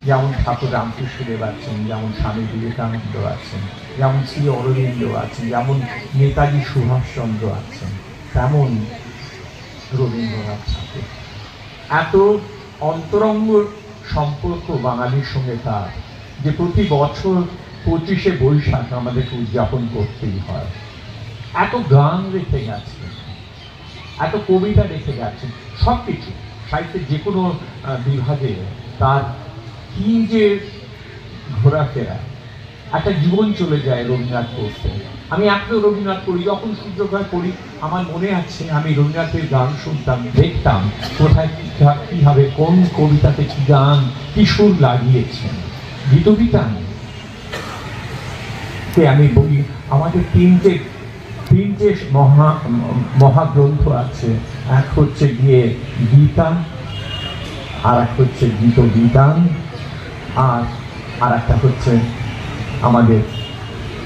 যেমন ঠাকুর রামকৃষ্ণদেব আছেন, যেমন স্বামী বিবেকানন্দ আছেন, যেমন শ্রী অরবিন্দ আছেন, যেমন নেতাজি সুভাষচন্দ্র আছেন, তেমন রবীন্দ্রনাথ ঠাকুর। এত অন্তরঙ্গ সম্পর্ক বাঙালির সঙ্গে তার, যে প্রতি বছর 25শে বৈশাখ আমাদেরকে উদযাপন করতেই হয়। এত গান রেখে গেছেন, এত কবিতা রেখে গেছেন, সব কিছু সাহিত্যের যে কোনো বিভাগে তার কি যে ঘোরাফেরা, একটা জীবন চলে যায় রবীন্দ্রনাথ পড়তে। আমি এখনো রবীন্দ্রনাথ পড়ি, যখন সূর্যোদয় পড়ি আমার মনে আছে আমি রবীন্দ্রনাথের গান শুনতাম, দেখতাম কোথায় কীভাবে কোন কবিতাতে কি গান কি সুর লাগিয়েছেন। গীতবিতান আমি বলি, আমাদের তিনটে মহাগ্রন্থ আছে। এক হচ্ছে গিয়ে গীতা, আর এক হচ্ছে গীতবিতান, আর একটা হচ্ছে আমাদের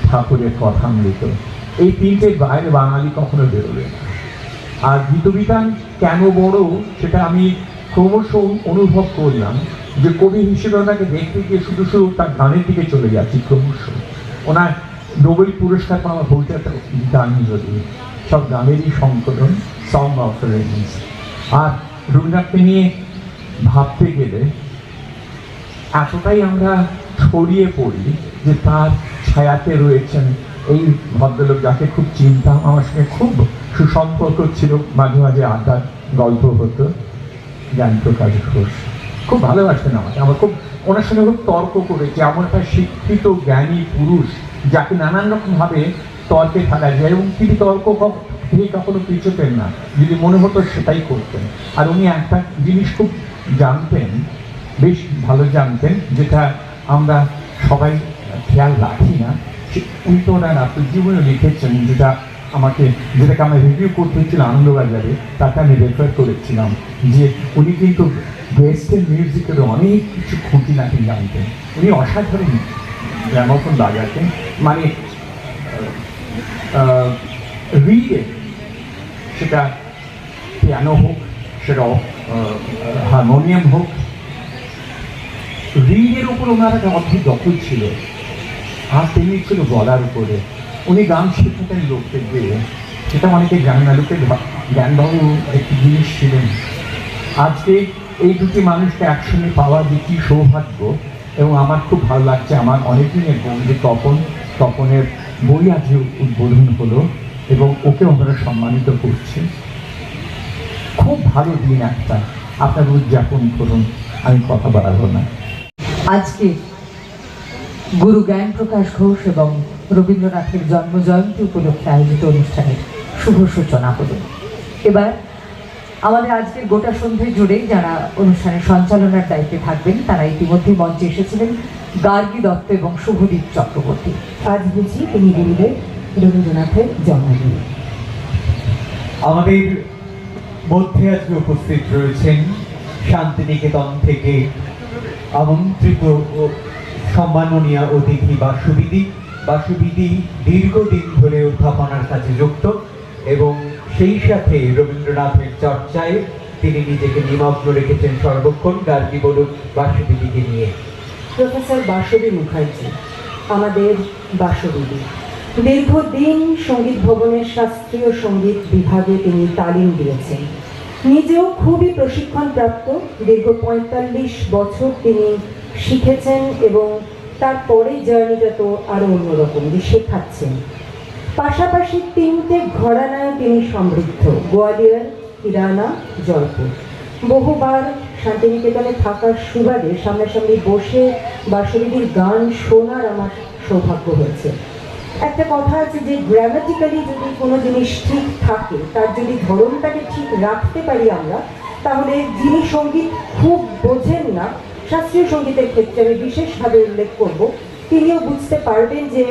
ঠাকুরের কথামৃত। এই তিনটের বাইরে বাঙালি কখনো বেরোবে না। আর গীতবিতান কেন বড় সেটা আমি ক্রমশ অনুভব করলাম, যে কবি হিসেবে ওনাকে দেখতে গিয়ে শুধু তার গানের দিকে চলে যাচ্ছি ক্রমশ। ওনার নোবেল পুরস্কার পাওয়া বইটা তো গান, যদি সব গানেরই সংকলন, সং অফারেন্স। আর রবীন্দ্রনাথকে নিয়ে ভাবতে গেলে এতটাই আমরা ছড়িয়ে পড়ি যে তার ছায়াতে রয়েছেন এই ভদ্রলোক, যাকে খুব চিনতাম, আমার সঙ্গে খুব সুসম্পর্ক ছিল, মাঝে মাঝে আড্ডার গল্প হতো। জ্ঞানপ্রকাশ ঘোষ খুব ভালোবাসতেন আমাকে, আমার খুব ওনার সঙ্গে খুব তর্ক করেছি। এমন একটা শিক্ষিত জ্ঞানী পুরুষ যাকে নানান রকমভাবে তর্কে ফেলা যায়, এবং তিনি তর্ক থেকে কখনো পিছোতেন না, যদি মনে হতো সেটাই করতেন। আর উনি একটা জিনিস খুব জানতেন, বেশ ভালো জানতেন, যেটা আমরা সবাই খেয়াল রাখি না। উনি তো ওনার আত্মজীবনে লিখেছেন, যেটাকে আমরা রিভিউ করতে হচ্ছিল আনন্দবাজারে, তাকে আমি রেফার করেছিলাম, যে উনি কিন্তু ওয়েস্টার্ন মিউজিকের অনেক কিছু খুঁটিনাটি জানতেন। উনি অসাধারণ গ্রামোফোন বাজাতেন, মানে রিডে, সেটা পিয়ানো হোক, সেটা হারমোনিয়াম হোক, রিডের উপর ওনার একটা অদ্ভুত দখল ছিল। আর তিনি ছিল গলার উপরে। উনি গান শেখাতেন লোককে দিয়ে, সেটা অনেকে জানে না। লোকের জ্ঞানবাবু একটি জিনিস ছিলেন। আজকে এই দুটি মানুষকে একসঙ্গে পাওয়া যে কি সৌভাগ্য, এবং আমার খুব ভালো লাগছে। আমার অনেকদিনের বন্ধু তপনের বই আজকে উদ্বোধন হলো, এবং ওকে আমরা সম্মানিত করছি। খুব ভালো দিন একটা, আপনারা উদযাপন করুন, আমি কথা বাড়াবো না। আজকে গুরু জ্ঞানপ্রকাশ ঘোষ এবং রবীন্দ্রনাথের জন্মজয়ন্তী উপলক্ষে আয়োজিত অনুষ্ঠানের শুভ সূচনা হল। এবার আমাদের আজকের গোটা সন্ধ্যে জুড়েই যারা অনুষ্ঠানের সঞ্চালনার দায়িত্বে থাকবেন তারা ইতিমধ্যে মঞ্চে এসেছিলেন। গার্গী দত্ত এবং শুভদীপ চক্রবর্তী। আজ বুঝি তিনি গুরুদেব রবীন্দ্রনাথের জন্মদিন। আমাদের মধ্যে আজকে উপস্থিত রয়েছেন শান্তিনিকেতন থেকে আমন্ত্রিত সম্মাননীয় অতিথি বাসুবিদি দীর্ঘদিন ধরে অধ্যাপনার কাছে যুক্ত, এবং সেই সাথে রবীন্দ্রনাথের চর্চায় তিনি নিজেকে নিমগ্ন রেখেছেন সর্বক্ষণ। গার্গী বলুন বাসুবিদিকে নিয়ে। প্রফেসর বাসবী মুখার্জি আমাদের বাসবিদি। দীর্ঘদিন সঙ্গীত ভবনের শাস্ত্রীয় সঙ্গীত বিভাগে তিনি তালিম দিয়েছেন। নিজেও খুবই প্রশিক্ষণপ্রাপ্ত। দীর্ঘ ৪৫ বছর তিনি শিখেছেন, এবং তারপরে জার্নিটা তো আরও অন্যরকম, যে শেখাচ্ছেন। পাশাপাশি ৩টে ঘরানায় তিনি সমৃদ্ধ: গোয়ালিয়র, কিরানা, জয়পুর। বহুবার শান্তিনিকেতনে থাকার সুবাদে সামনাসামনি বসে বাসবিদির গান শোনার আমার সৌভাগ্য হয়েছে। একটা কথা আছে যে গ্রামাটিক্যালি যদি কোনো জিনিস ঠিক থাকে, তার যদি ধরনটাকে ঠিক রাখতে পারি আমরা, তাহলে যিনি সঙ্গীত খুব বোঝেন না, শাস্ত্রীয় সঙ্গীতের ক্ষেত্রে আমি বিশেষভাবে উল্লেখ করব, তিনিও বুঝতে পারবেন যে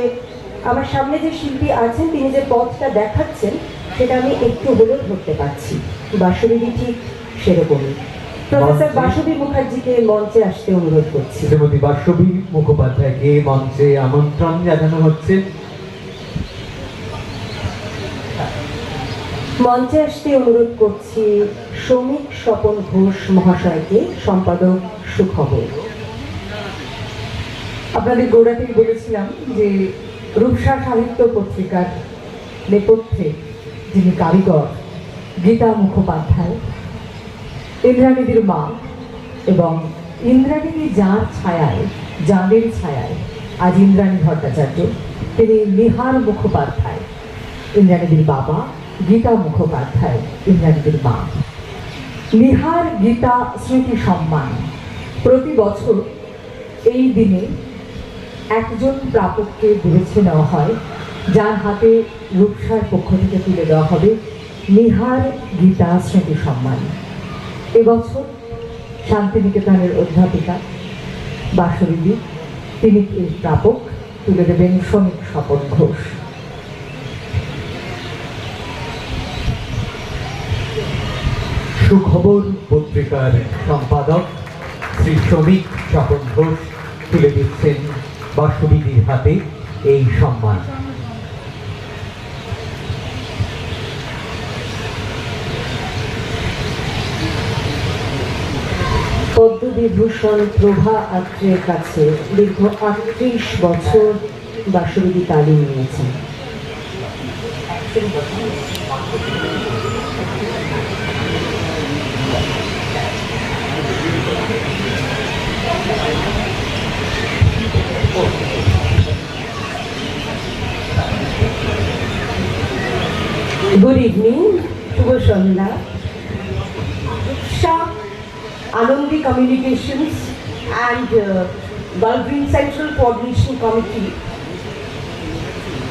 আমার সামনে যে শিল্পী আছেন তিনি যে পথটা দেখাচ্ছেন সেটা আমি একটু হলেও ধরতে পারছি। বাসবিদি ঠিক সেরকমই। প্রফেসর বাসবী মুখার্জিকে মঞ্চে আসতে অনুরোধ করছি। শ্রীমতী বাসবী মুখোপাধ্যায়কে মঞ্চে আমন্ত্রণ জানানো হচ্ছে। মঞ্চে আসতে অনুরোধ করছি শ্রমিক স্বপন ঘোষ মহাশয়কে, সম্পাদক সুখবর। আপনাদের গোড়া থেকে বলেছিলাম যে রূপসা সাহিত্য পত্রিকার নেপথ্যে যিনি কারিগর গীতা মুখোপাধ্যায়, ইন্দ্রাণীদের মা, এবং ইন্দ্রাণী যাঁর ছায়ায়, যাঁদের ছায়ায় আজ ইন্দ্রাণী ভট্টাচার্য, তিনি নিহার মুখোপাধ্যায়, ইন্দ্রাণীদের বাবা, গীতা মুখোপাধ্যায়, ইন্দ্রাণীদের মা। নিহার গীতা স্মৃতি সম্মান প্রতি বছর এই দিনে একজন প্রাপককে বেছে নেওয়া হয়, যার হাতে রূপসার পক্ষ থেকে তুলে দেওয়া হবে নিহার গীতা স্মৃতি সম্মান। এবছর শান্তিনিকেতনের অধ্যাপিকা বাসবিদি, তিনি এই প্রাপক, তুলে দেবেন শ্রমিক স্বপন ঘোষ। সুখবর পত্রিকার সম্পাদক শ্রী শ্রমিক স্বপন ঘোষ তুলে দিচ্ছেন বাসবিদির হাতে এই সম্মান। পদ্মবিভূষণ প্রভা আত্রের কাছে দীর্ঘ ৩৮ বছর বাসবিদি তালিম নিয়েছেন। Good evening, Shubho Sandhya. Anandi Communications and Gulgreen Central Coordination Committee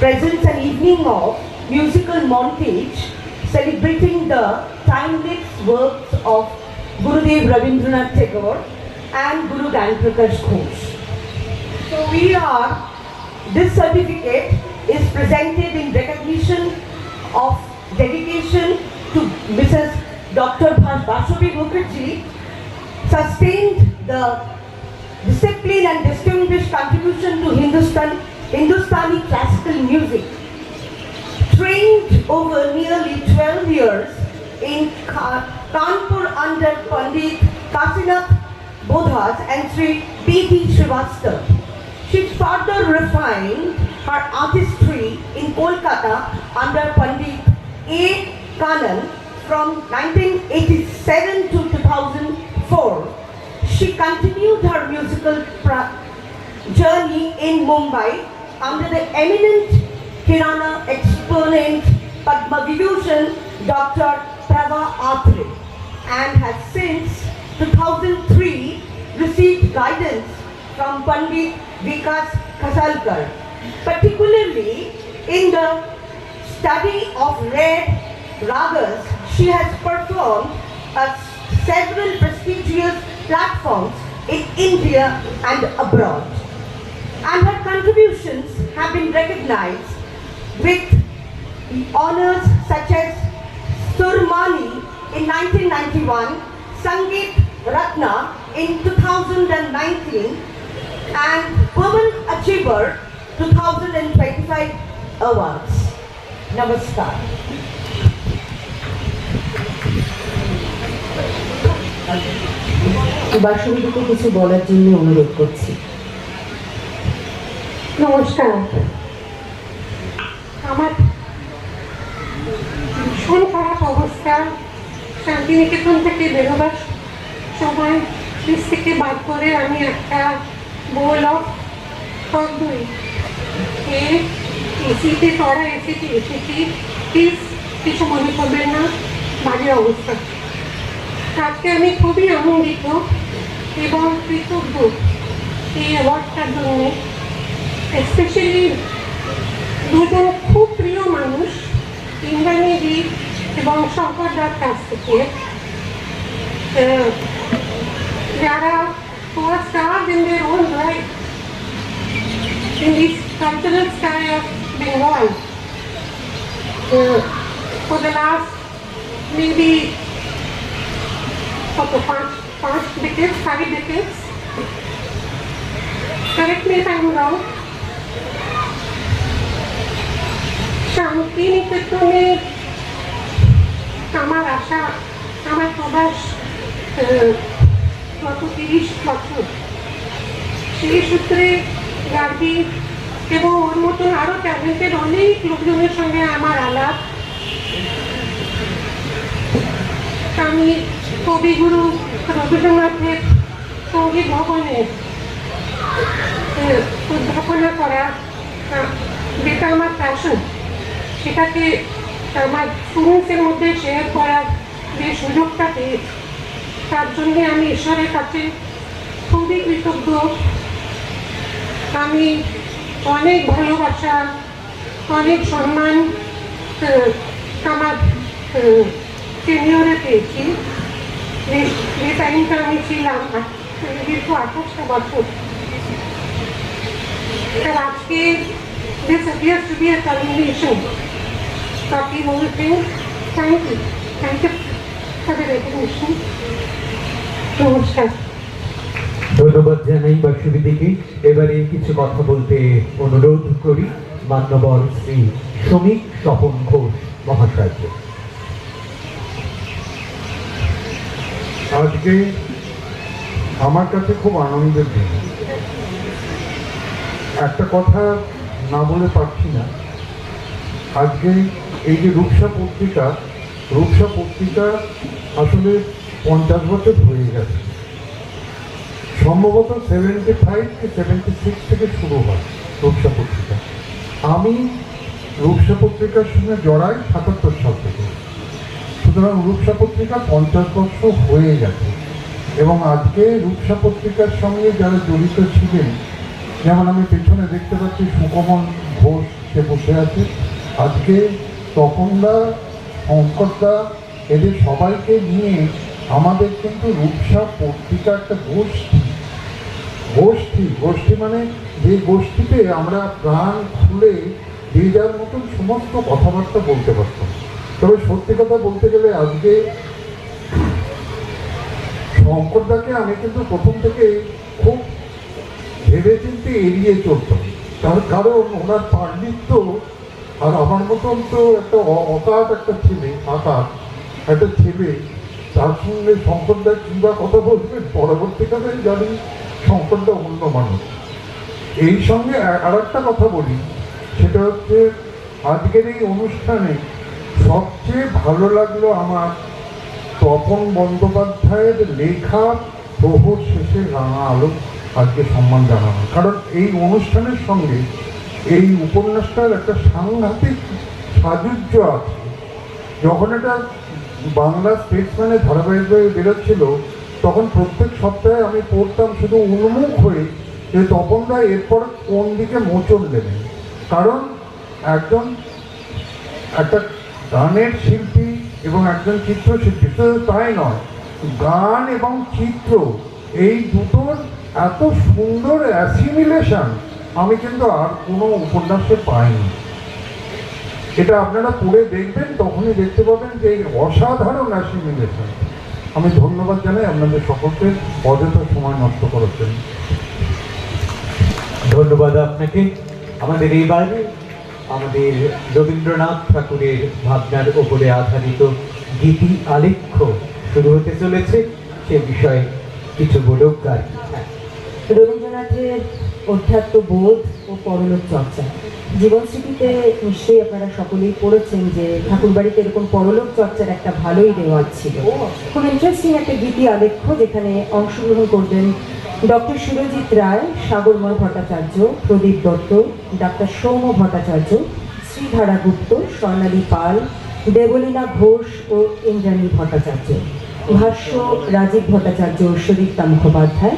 presents an evening of musical montage celebrating the timeless works of Gurudev Rabindranath Tagore and Guru Gyanprakash Ghosh. So this certificate is presented in recognition of dedication to Mrs. Dr. Bashabi Mukherjee, sustained the discipline and distinguished contribution to Hindustani classical music. Trained over nearly 12 years in Kanpur under Pandit Kasinath Bodhas and Sri P.T. Srivastava. She further refined her artistry in Kolkata under Pandit A. Kanan from 1987 to 2004. She continued her musical journey in Mumbai under the eminent Kirana exponent Padma Vibhushan Dr. Prabha Atre, and has since 2003 received guidance from Pandit Vikas Khasalkar, particularly in the study of rare ragas. She has performed at several prestigious platforms in India and abroad, and her contributions have been recognized with honors such as Surmani in 1991, Sangeet Ratna in 2019, and Women Achiever 2025 awards. Namaskar. বাসবিদিকে কিছু বলার জন্য অনুরোধ করছি। নমস্কার। আমার ভীষণ খারাপ অবস্থা। শান্তিনিকেতন থেকে বেরোবার সময় ফ্রিজ থেকে বার করে আমি একটা বোল অফ টক দই এসিতে চড়া এসেছি। প্লিজ কিছু মনে করবেন না, বাজে অবস্থা। আজকে আমি খুবই আনন্দিত এবং কৃতজ্ঞ এই অ্যাওয়ার্ডটার জন্য, স্পেশালি দুজন খুব প্রিয় মানুষ, ইন্দ্রাণীজি এবং শঙ্করদার কাছ থেকে, যারা stars in their own right in this cultural sky of Bengal for the last maybe 5 decades, 5 decades. Correct me if I'm wrong. শান্তিনিকেতনে আমার আশা, আমার প্রবাস গত 30 বছর। সেই সূত্রে গার্গী এবং ওর মতন আরও ট্যালেন্টেড অনেক লোকজনের সঙ্গে আমার আলাপ। আমি কবিগুরু রবীন্দ্রনাথের সঙ্গীত ভবনে উদ্ভাবনা করা, যেটা আমার প্যাশন, সেটাকে আমার স্টুডেন্টসের মধ্যে শেয়ার করার যে সুযোগটা পেয়েছি, তার জন্যে আমি ঈশ্বরের কাছে খুবই কৃতজ্ঞ। আমি অনেক ভালোবাসা, অনেক সম্মান আমার সিনিয়রে পেয়েছি। যে টাইমটা আমি ছিলাম দীর্ঘ 28টা বছর। আর আজকে this appears to be a culmination of the whole thing. Thank you for the recognition. নমস্কার। ধন্যবাদ জানাই বাসুবিদিকে। এবারে কিছু কথা বলতে অনুরোধ করি মান্যবর শ্রী শ্রমিক স্বপন ঘোষ মহাশয়কে। আজকে আমার কাছে খুব আনন্দের দিন। একটা কথা না বলে পারছি না। আজকে এই যে রূপসা পত্রিকা আসলে 50 বছর হয়ে গেছে। সম্ভবত 75 কি 76 থেকে শুরু হয় রূপসা পত্রিকা। আমি রূপসা পত্রিকার সঙ্গে জড়াই 77 সাল থেকে। সুতরাং রূপসা পত্রিকা 50 বছর হয়ে গেছে এবং আজকে রূপসা পত্রিকার সঙ্গে যারা জড়িত ছিলেন, যেমন আমি পেছনে দেখতে পাচ্ছি সুকমল ঘোষ, সে বসে আছে। আজকে তপনদা, শঙ্করদা, এদের সবাইকে নিয়ে আমাদের কিন্তু রূপসা পত্রিকা একটা গোষ্ঠী মানে যে গোষ্ঠীতে আমরা প্রাণ খুলে যে যার মতন সমস্ত কথাবার্তা বলতে পারতাম। তবে সত্যি কথা বলতে গেলে আজকে শঙ্করদাকে আমি কিন্তু প্রথম থেকে খুব ভেবেচিন্তে এড়িয়ে চলতাম, তার কারণ ওনার পাণ্ডিত্য আর আমার মতন তো একটা অকাট একটা ছেলে, তার সঙ্গে শঙ্করদা কী বা কথা বলবেন, পরবর্তীকালে জানি শঙ্করদা অন্য মানুষ। এই সঙ্গে আর একটা কথা বলি, সেটা হচ্ছে আজকের এই অনুষ্ঠানে সবচেয়ে ভালো লাগলো আমার তপন বন্দ্যোপাধ্যায়ের লেখা প্রহর শেষে রাঙা আলো আজকে সম্মান জানানো। কারণ এই অনুষ্ঠানের সঙ্গে এই উপন্যাসটার একটা সাংঘাতিক সাযুজ্য আছে। যখন এটা বাংলা স্টেটসম্যানের ধারাবাহিকভাবে বেরোচ্ছিল, তখন প্রত্যেক সপ্তাহে আমি পড়তাম শুধু উন্মুখ হয়ে যে তপনদা এরপর কোন দিকে মোচন দেবেন। কারণ একটা গানের শিল্পী এবং একজন চিত্রশিল্পী, শুধু তাই নয়, গান এবং চিত্র এই দুটোর এত সুন্দর অ্যাসিমিলেশন আমি কিন্তু আর কোনো উপন্যাসে পাইনি। এটা আপনারা পড়ে দেখবেন, তখনই দেখতে পাবেন যে এই অসাধারণ অ্যাসিমিলেশন। আমি ধন্যবাদ জানাই আপনাদের সকলকে অযথা সময় নষ্ট করার জন্য। ধন্যবাদ আপনাকে। আমাদের এইবারে আমাদের রবীন্দ্রনাথ ঠাকুরের ভাবনার ওপরে আধারিত গীতি আলেখ্য শুরু হতে চলেছে, সে বিষয়ে কিছু বলুক। আর রবীন্দ্রনাথের অধ্যাত্মবোধ ও পরলোক চর্চা জীবনস্মৃতিতে নিশ্চয়ই আপনারা সকলেই পড়েছেন যে ঠাকুরবাড়িতে এরকম পরলোক চর্চার একটা ভালোই দেওয়াল ছিল। খুব ইন্টারেস্টিং একটা গীতি আলেখ্য, যেখানে অংশগ্রহণ করবেন ডক্টর সুরজিৎ রায়, সাগরময় ভট্টাচার্য, প্রদীপ দত্ত, ডাক্তার সৌম ভট্টাচার্য, শ্রীধারা গুপ্ত, স্বর্ণালী পাল, দেবলীনা ঘোষ ও ইন্দ্রাণী ভট্টাচার্য। ভাষ্য রাজীব ভট্টাচার্য, সুদীপ্তা মুখোপাধ্যায়।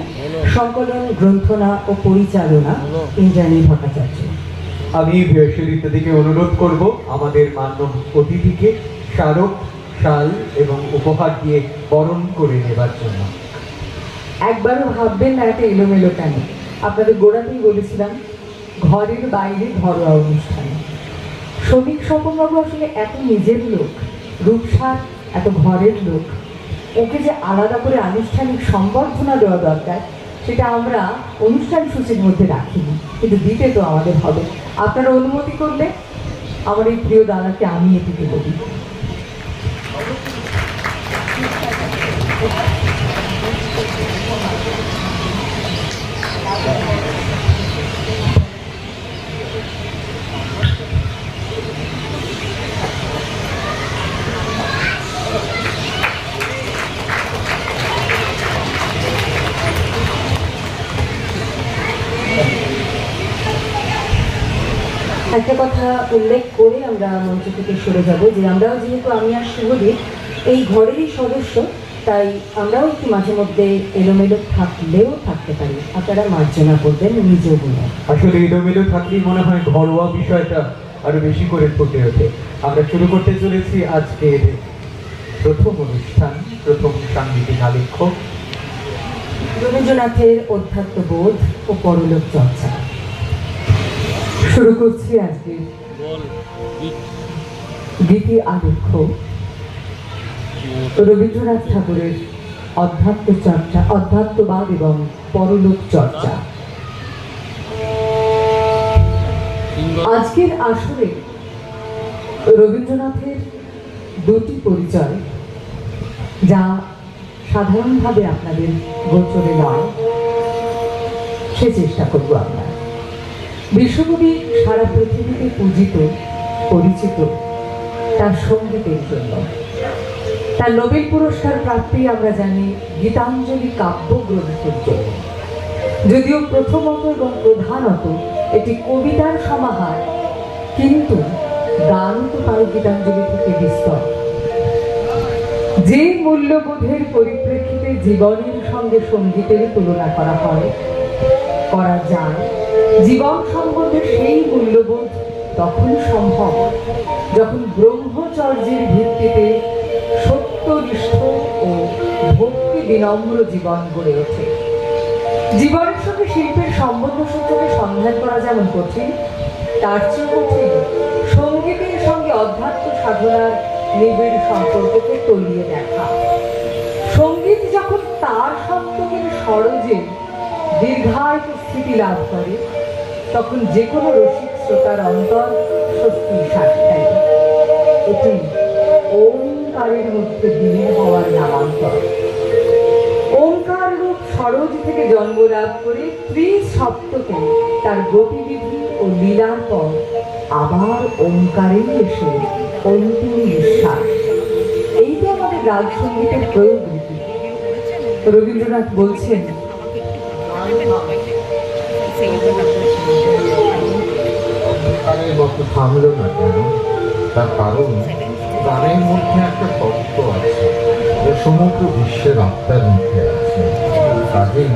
সংকলন, গ্রন্থনা ও পরিচালনা ইন্দ্রাণী ভট্টাচার্য। আমি সুদীপ্তাদিকে অনুরোধ করব আমাদের মানব অতিথিকে স্মারক, শাল এবং উপহার দিয়ে বরণ করে নেবার জন্য। একবারও ভাববেন না একটা এলোমেলো কেন। আপনাদের গোড়াতেই বলেছিলাম, ঘরের বাইরে ঘরোয়া অনুষ্ঠান। শ্রমিক স্বপনবাবু আসলে এত নিজের লোক, রূপসার এত ঘরের লোক, ওকে যে আলাদা করে আনুষ্ঠানিক সম্বর্ধনা দেওয়া দরকার, সেটা আমরা অনুষ্ঠান সূচির মধ্যে রাখিনি, কিন্তু দিতে তো আমাদের হবে। আপনারা অনুমতি করলে আমার এই প্রিয় দাদাকে আমি এটিকে বলি। একটা কথা উল্লেখ করে আমরা মঞ্চ থেকে সরে যাব যে আমরাও যেহেতু আমি আর শুভদীপ এই ঘরেরই সদস্য, তাই আমরাও একটু মাঝে মধ্যে এলোমেলো থাকলেও থাকতে পারি, আপনারা মার্জনা করবেন নিজেও বলে। আসলে এলোমেলো থাকলেই মনে হয় ঘরোয়া বিষয়টা আরো বেশি করে ফুটে ওঠে। আমরা শুরু করতে চলেছি আজকের প্রথম অনুষ্ঠান, প্রথম সাংগীতিক আলেখ্য রবীন্দ্রনাথের অধ্যাত্মবোধ ও পরলোক চর্চা। শুরু করছি আজকের গীতি আলেখ্য রবীন্দ্রনাথ ঠাকুরের অধ্যাত্ম চর্চা, অধ্যাত্মবাদ এবং পরলোক চর্চা। আজকের আসরে রবীন্দ্রনাথের দুটি পরিচয়, যা সাধারণভাবে আপনাদের গোচরে নয়, সে চেষ্টা করব আমরা। বিশ্বকবি সারা পৃথিবীতে পূজিত, পরিচিত তার সঙ্গীতের জন্য। তার নোবেল পুরস্কার প্রাপ্তি আমরা জানি গীতাঞ্জলি কাব্যগ্রন্থের জন্য। যদিও প্রথমত এবং প্রধানত এটি কবিতার সমাহার, কিন্তু গান তো তাই গীতাঞ্জলি থেকে বিস্তর। যে মূল্যবোধের পরিপ্রেক্ষিতে জীবনের সঙ্গে সঙ্গীতের তুলনা করা হয়, করা যায়, জীবন সম্বন্ধে সেই মূল্যবোধ তখন সম্ভব যখন ব্রহ্মচর্যের ভিত্তিতে সত্যনিষ্ঠ ও ভক্তি বিনম্র জীবন গড়ে ওঠে। জীবনের সঙ্গে শিল্পের সম্বন্ধ সূত্রকে সন্ধান করা যেমন কঠিন, তার চেয়ে কঠিন সঙ্গীতের সঙ্গে অধ্যাত্ম সাধনার নিবিড় সম্পর্ককে তলিয়ে দেখা। সঙ্গীত যখন তার সপ্তকের সরজে দীর্ঘায়িত স্থিতি লাভ করে, তখন যে কোনো রসিক শ্রোতার অন্তর স্বস্তির শ্বাস ফেলে। এটি ওঙ্কারের মধ্যে বিলীন হওয়ার নামান্তর। ওঙ্কার রূপ সরোজ থেকে জন্ম লাভ করে ত্রিসপ্তকে তার গতিবিধি ও লীলার পর আবার ওঙ্কারে এসে অন্তিম নিঃশ্বাস। এই তো আমাদের রাগ সঙ্গীতের প্রয়োগ রীতি। রবীন্দ্রনাথ বলছেন, অন্ধকারের মতো থামলো না কেন? তার কারণ গানের মধ্যে একটা তত্ত্ব আছে, যা সমগ্র বিশ্বের আত্মার মধ্যে আছে। কাজেই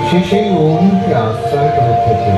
সে সেই ওমকে আশ্রয় করে থেকে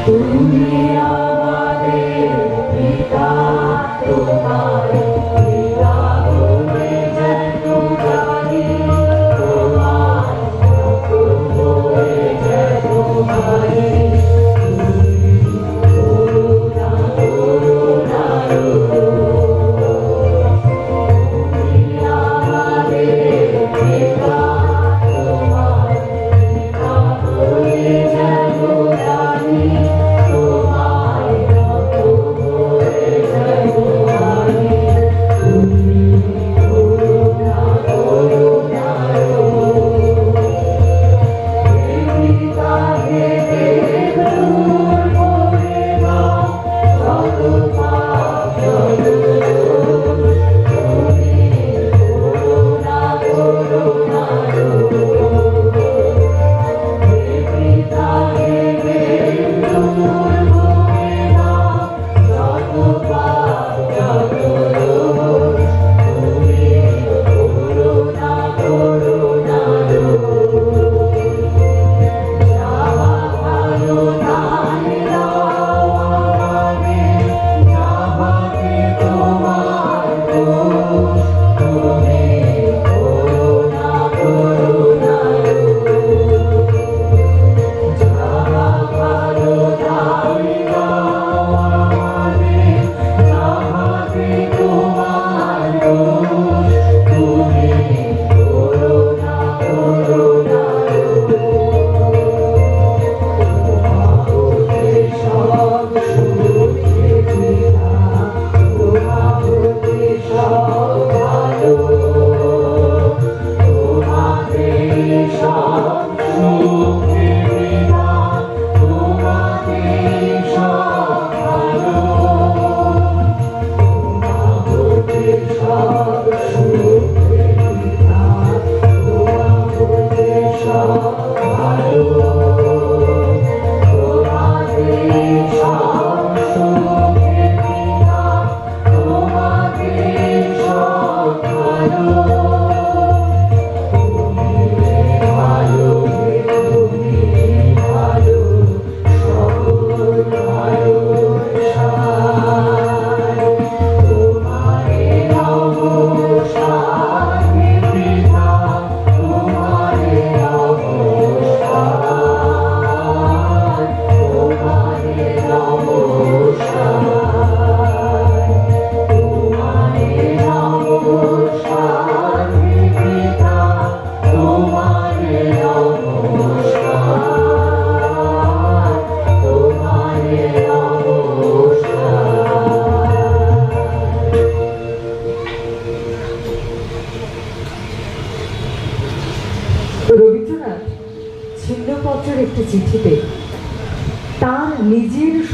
তুমি আমাদের পিতা, তোমার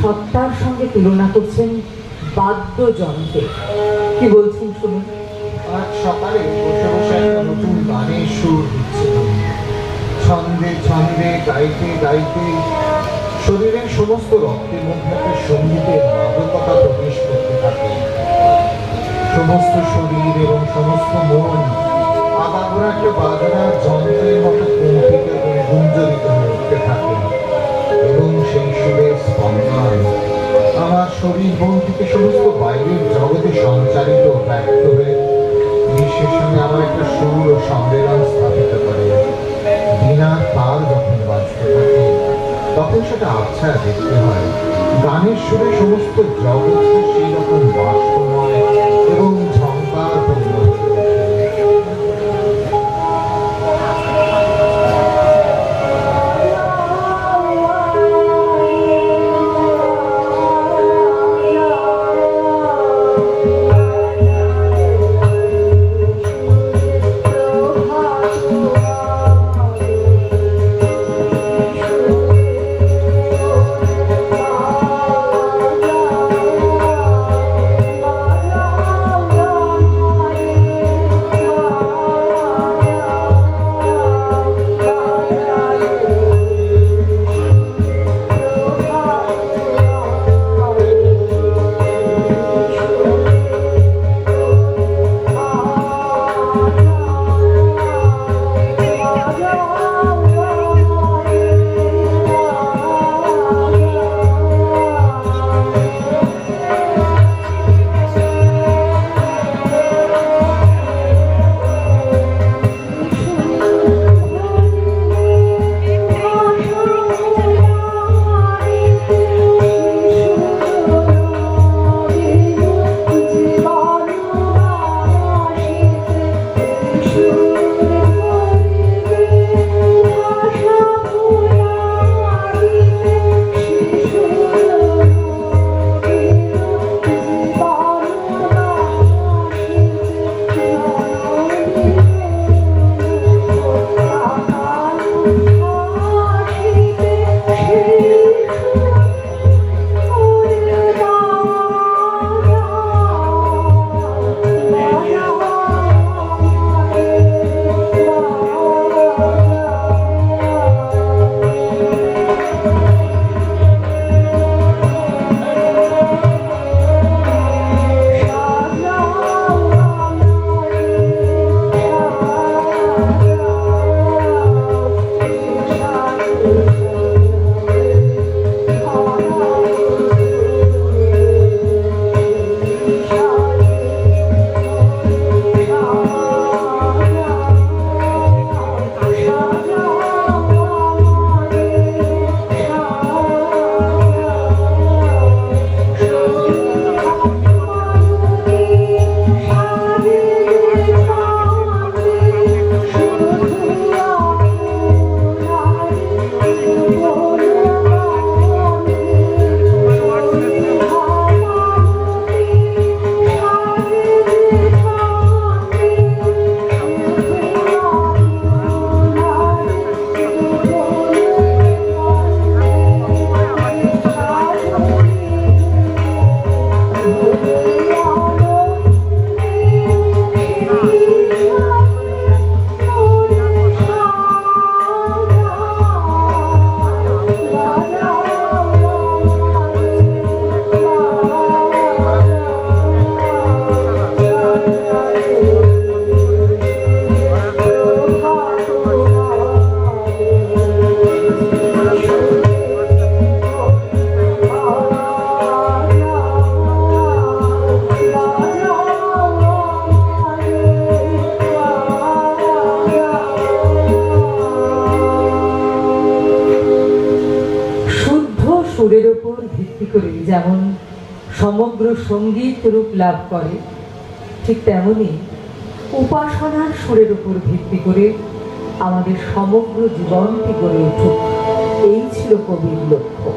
সত্তার সঙ্গে তুলনা করছেন বাদ্যযন্ত্রের। কি বলছেন শুনুন। আজ সকালে বসে বসে একটা নতুন গানের সুর দিচ্ছিল। ছন্দে ছন্দে গাইতে গাইতে শরীরের সমস্ত রক্তের মধ্যে একটা সঙ্গীতের মাদকতা প্রবেশ করতে থাকে। সমস্ত শরীর এবং সমস্ত মন আগাগোড়া একটা বাজনার যন্ত্রের মতো কম্পিত করে গুঞ্জরিত হয়ে উঠতে থাকে এবং সেই সুরের স্পন্দন আমার শরীর মন থেকে সমস্ত বাইরের জগতে সঞ্চারিত ব্যক্ত হয়ে বিশ্বের সঙ্গে আমার একটা সুর ও সম্মেলন স্থাপিত করে। বিনার তার যখন বাজতে থাকে তখন সেটা আচ্ছা দেখতে হয়। গানের সুরে সমস্ত জগৎকে সেই রকম বাষ্পময় এবং ঝঙ্কার পূর্ণ হয়ে ওঠে। সুরের উপর ভিত্তি করে যেমন সমগ্র সঙ্গীত রূপ লাভ করে, ঠিক তেমনি উপাসনার সুরের উপর ভিত্তি করে আমাদের সমগ্র জীবনটি গড়ে উঠুক, এই ছিল কবির লক্ষ্য।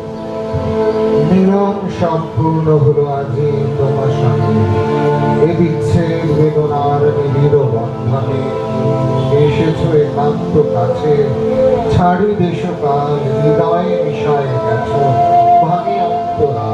মিলন সম্পূর্ণ হলো আজি তোমার সঙ্গে, এ বিচ্ছেদ বেদনার নিবিড় বন্ধনে এসেছো একান্ত কাছে, ছাড়ি দেশকাল হৃদয়ে মিশায় গেছো ভাঙে অন্তরা।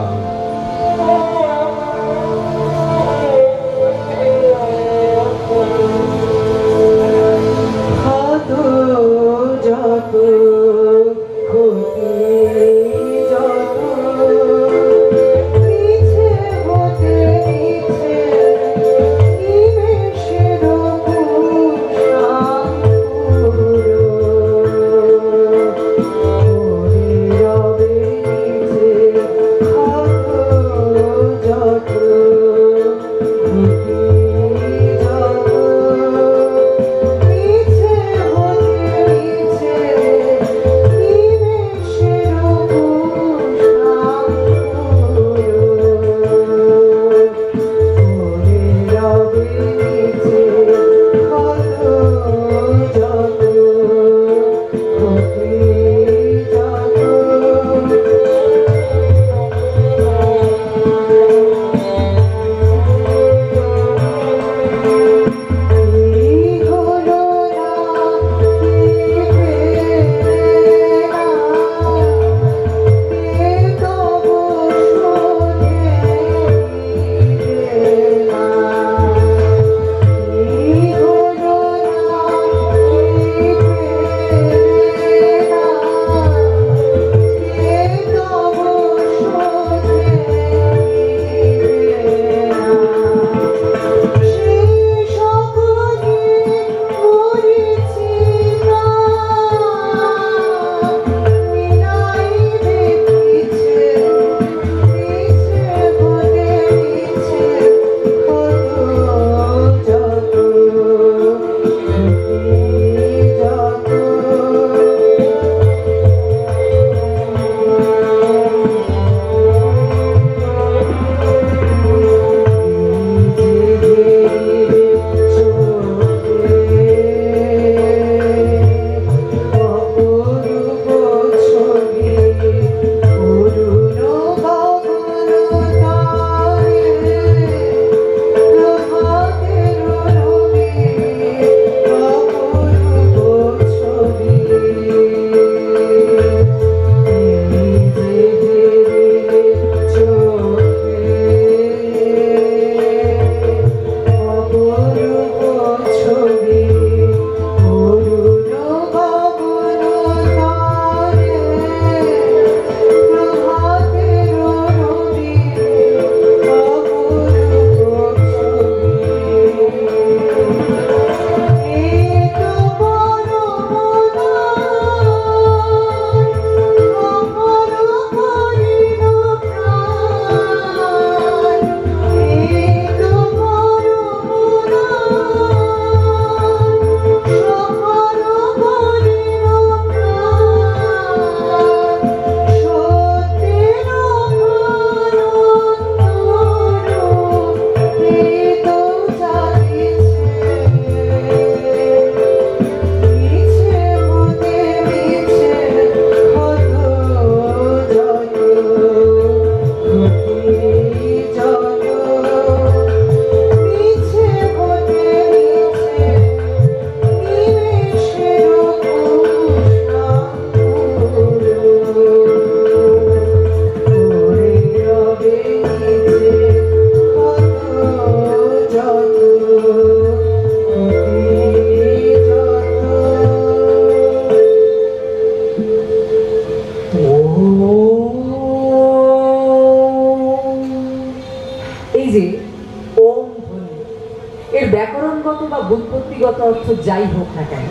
শব্দগত বা ব্যুৎপত্তিগত অর্থ যাই হোক না কেন,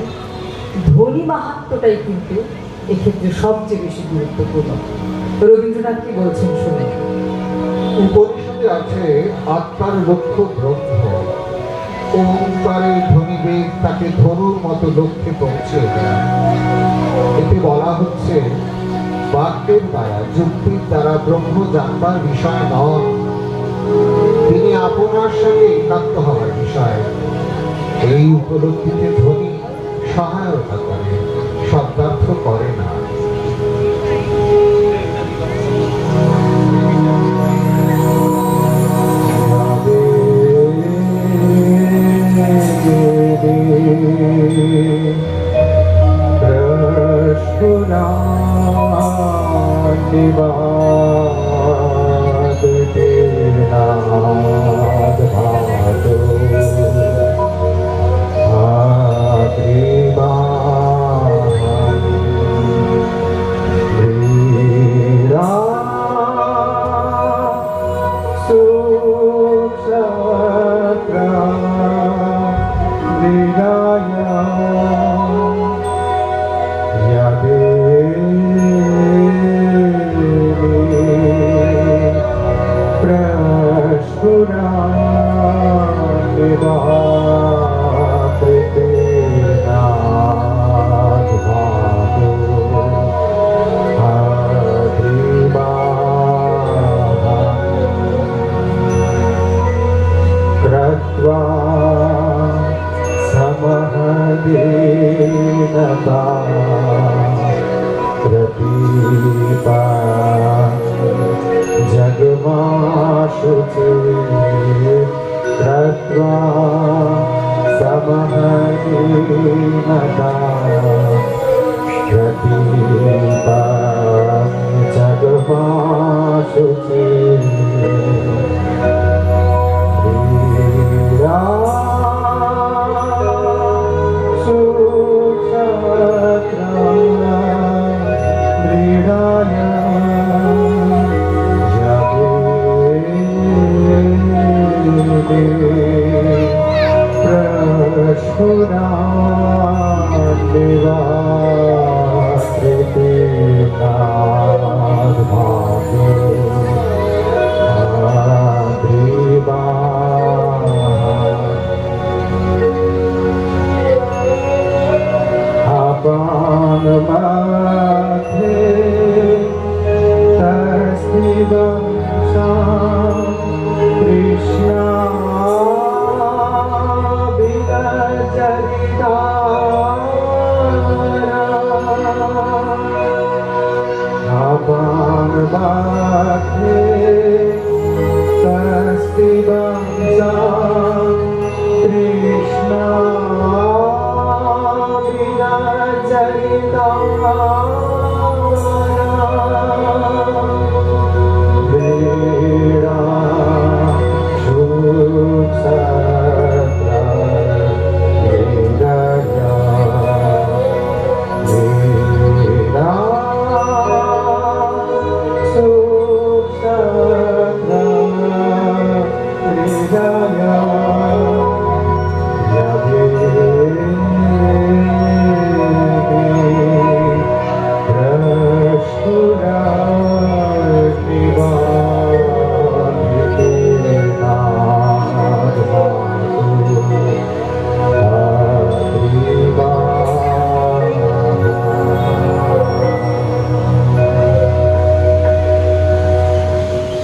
ধ্বনি মাহাত্ম্যটাই কিন্তু এক্ষেত্রে সবচেয়ে বেশি গুরুত্বপূর্ণ। রবীন্দ্রনাথ কি বলছেন শুনে। উপনিষদে আছে আত্মার লক্ষ্য গ্রন্থ, ওঙ্কারের ধ্বনিবেগ তাকে ধনুর মতো লক্ষ্যে পৌঁছে দেয়। এতে বলা হচ্ছে বাক্যের দ্বারা, যুক্তির দ্বারা ব্রহ্ম জানবার বিষয় নন, তিনি আপনার সঙ্গে একাত্ম হওয়ার বিষয়। এই উপলব্ধিতে ধ্বনি সহায়তা করে, শব্দার্থ করে না।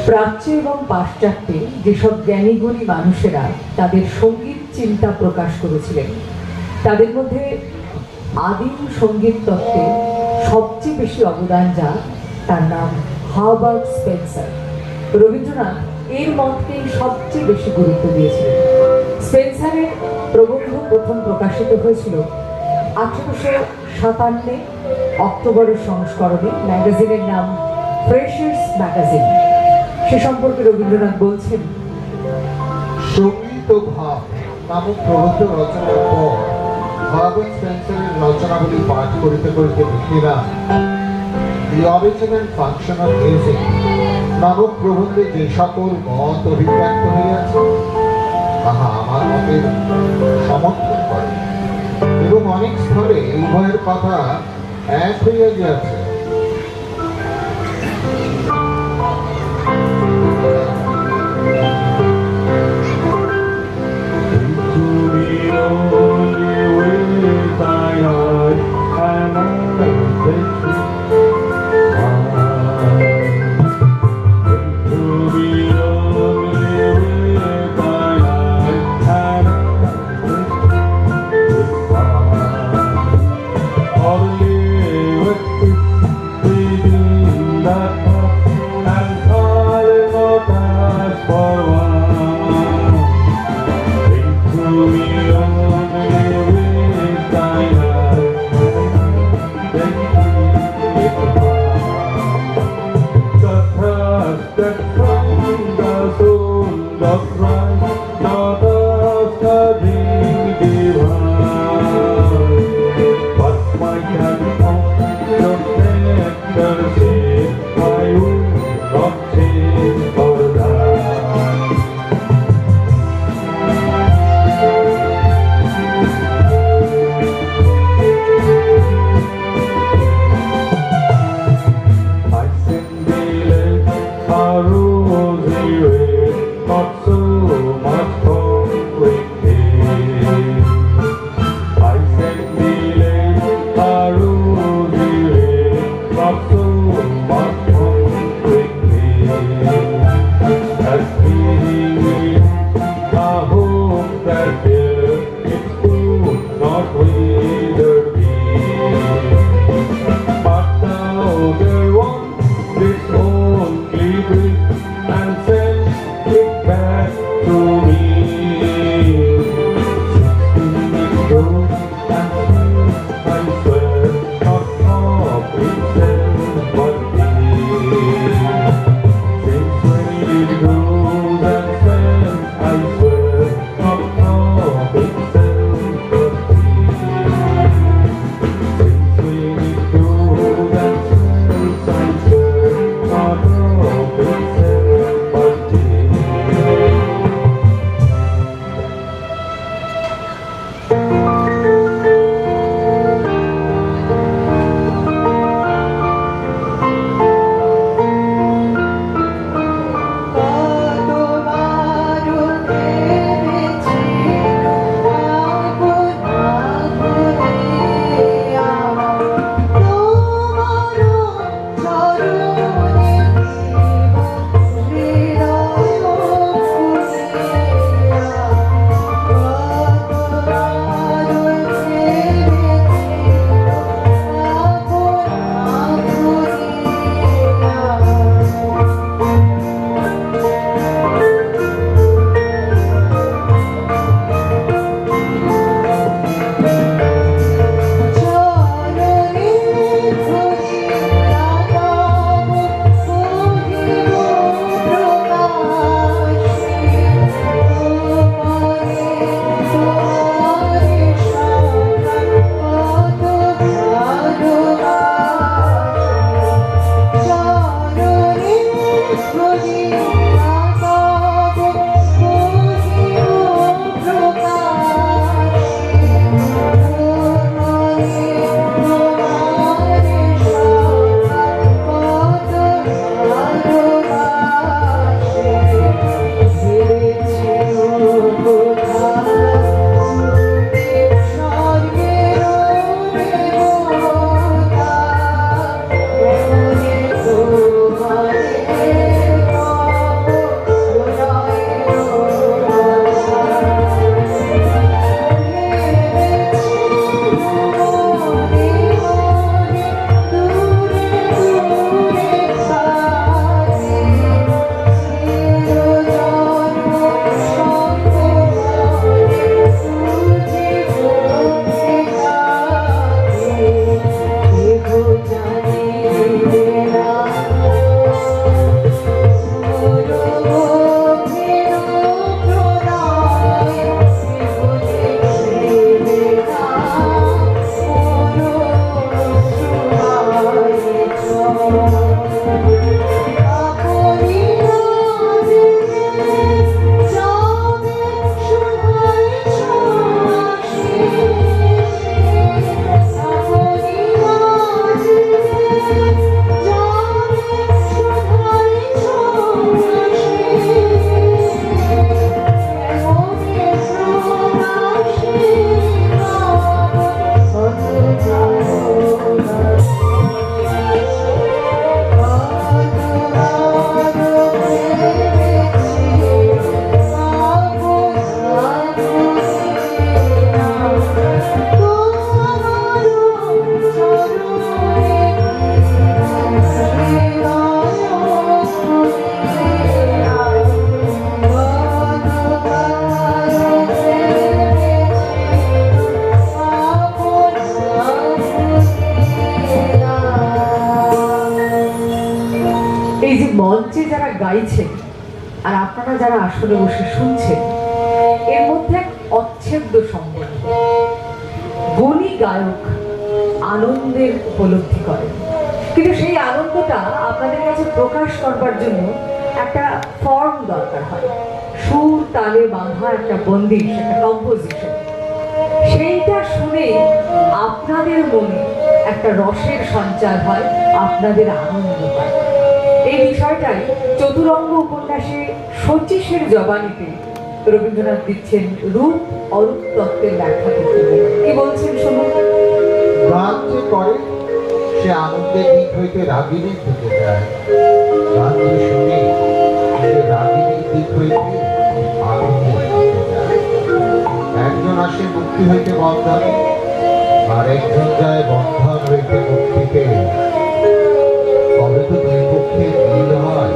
প্রাচ্য এবং পাশ্চাত্যে যেসব জ্ঞানীগুণী মানুষেরা তাদের সঙ্গীত চিন্তা প্রকাশ করেছিলেন, তাদের মধ্যে আদিম সঙ্গীত তত্ত্বে সবচেয়ে বেশি অবদান যার, তার নাম হার্বার্ট স্পেন্সার। রবীন্দ্রনাথ এর মতকে সবচেয়ে বেশি গুরুত্ব দিয়েছিলেন। স্পেন্সারের প্রবন্ধ প্রথম প্রকাশিত হয়েছিল 1857 অক্টোবরের সংস্করণে, ম্যাগাজিনের নাম ফ্রেশার্স ম্যাগাজিন। সে সম্পর্কে রবীন্দ্রনাথ বলছেন, সঙ্গীত ও ভাব নামক প্রবন্ধ রচনার পর হার্বার্ট স্পেন্সারের রচনাবলী পাঠ করিতে করিতে লিখিলাম, the origin and function of music নামক প্রবন্ধে যে সকল মত অভিব্যক্ত হইয়াছে তাহা আমার মতের সমর্থন করে এবং অনেক স্থলে এই উভয়ের কথা এক হইয়া গিয়াছে। গাইছেন আর আপনারা যারা আসলে বসে শুনছেন, এর মধ্যে এক অচ্ছেদ্য সম্বন্ধ। গুণী গায়ক আনন্দের উপলব্ধি করেন, কিন্তু সেই আনন্দটা আপনাদের কাছে প্রকাশ করবার জন্য একটা ফর্ম দরকার হয়, সুর তালে বাঁধা একটা বন্দিশ, একটা কম্পোজিশন। সেইটা শুনে আপনাদের মনে একটা রসের সঞ্চার হয়, আপনাদের আনন্দ হয়। এই বিষয়টাই চতুরঙ্গ উপন্যাসে শচীশের জবানিতে রবীন্দ্রনাথ দিচ্ছেন রূপ অরূপ তত্ত্বের ব্যাখ্যা করতে। কি বলছেন শুনুন। গান যে করে সে আনন্দের দিক হইতে রাগিনীর দিকে যায়, গান যে শুনে সে রাগিনীর দিক হইতে আনন্দের দিকে যায়। একজন আসে মুক্তি হইতে বন্ধনে, আর একজন যায় বন্ধন হইতে মুক্তিতে। তবে তো দুই পক্ষে মিল হয়।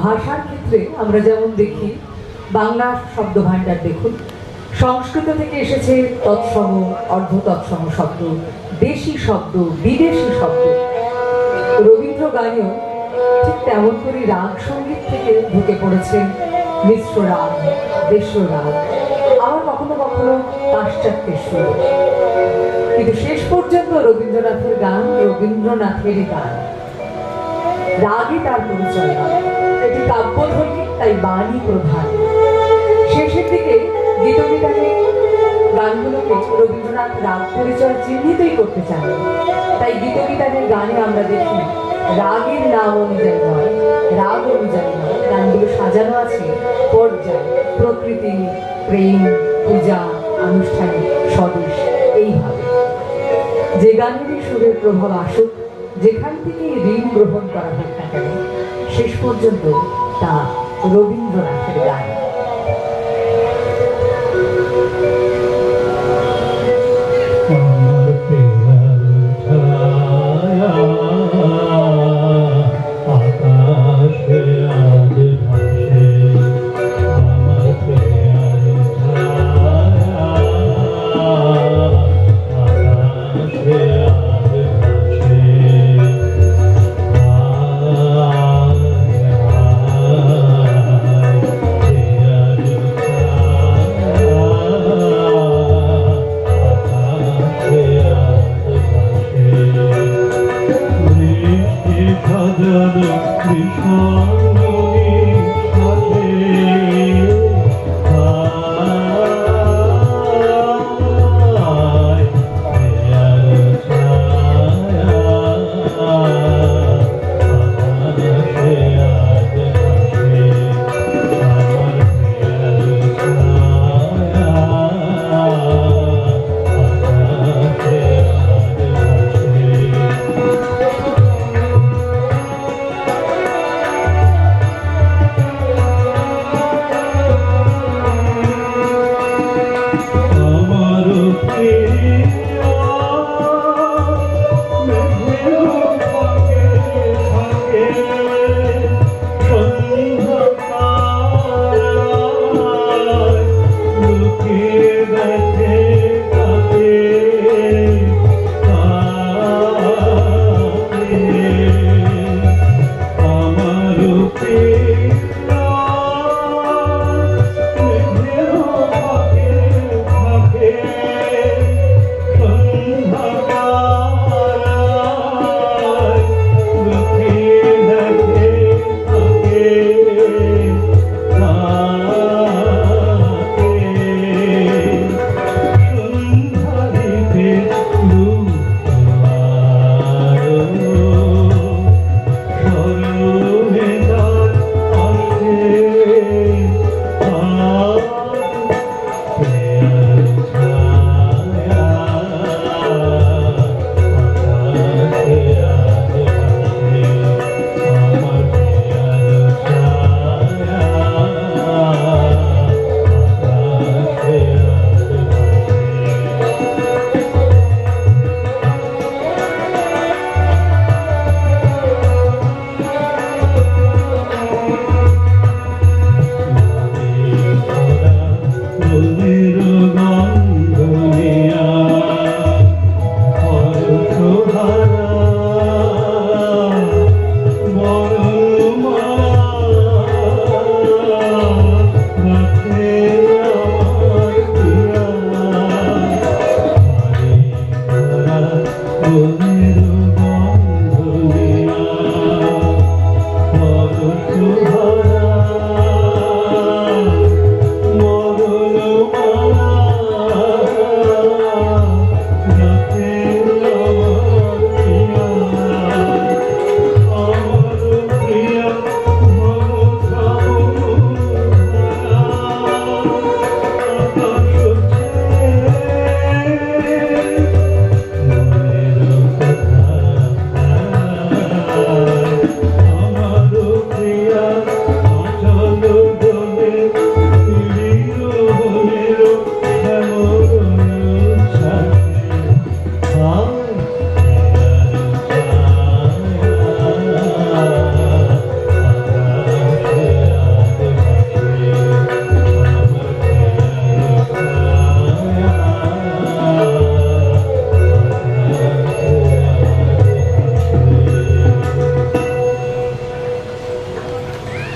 ভাষার ক্ষেত্রে আমরা যেমন দেখি, বাংলা শব্দ ভাণ্ডার দেখুন, সংস্কৃত থেকে এসেছে তৎসম, অর্ধ তৎসম শব্দ, দেশি শব্দ, বিদেশি শব্দ। রবীন্দ্র গানেও ঠিক তেমন করে রাগ সঙ্গীত থেকে ঢুকে পড়েছেন মিশ্র রাগ, দেশ্য রাগ, আবার কখনো কখনো পাশ্চাত্যের সুর। কিন্তু শেষ পর্যন্ত রবীন্দ্রনাথের গান রবীন্দ্রনাথেরই গান, রাগে তার পরিচয় হয়। এটি কাব্যধ্বনি, তাই বাণী প্রধান। শেষের দিকে গীতবিতানে গানগুলোকে রবীন্দ্রনাথ রাগ পরিচয় চিহ্নিতই করতে চান, তাই গীতবিতানের গানে আমরা দেখি রাগের নাম অনুযায়ী নয়, রাগ অনুযায়ী নয়, গানগুলো সাজানো আছে পর্যায়, প্রকৃতি, প্রেম, পূজা, আনুষ্ঠানিক, স্বদেশ, এইভাবে। যে গানেরই সুরের প্রভাব আসুক, যেখান থেকে ঋণ গ্রহণ করা হোক না কেন, শেষ পর্যন্ত তা রবীন্দ্রনাথের গান। আমার প্রিয়ার ছায়া আকাশে আজ ভাসে, আমার প্রিয়ার ছায়া আকাশে আজ ভাসে।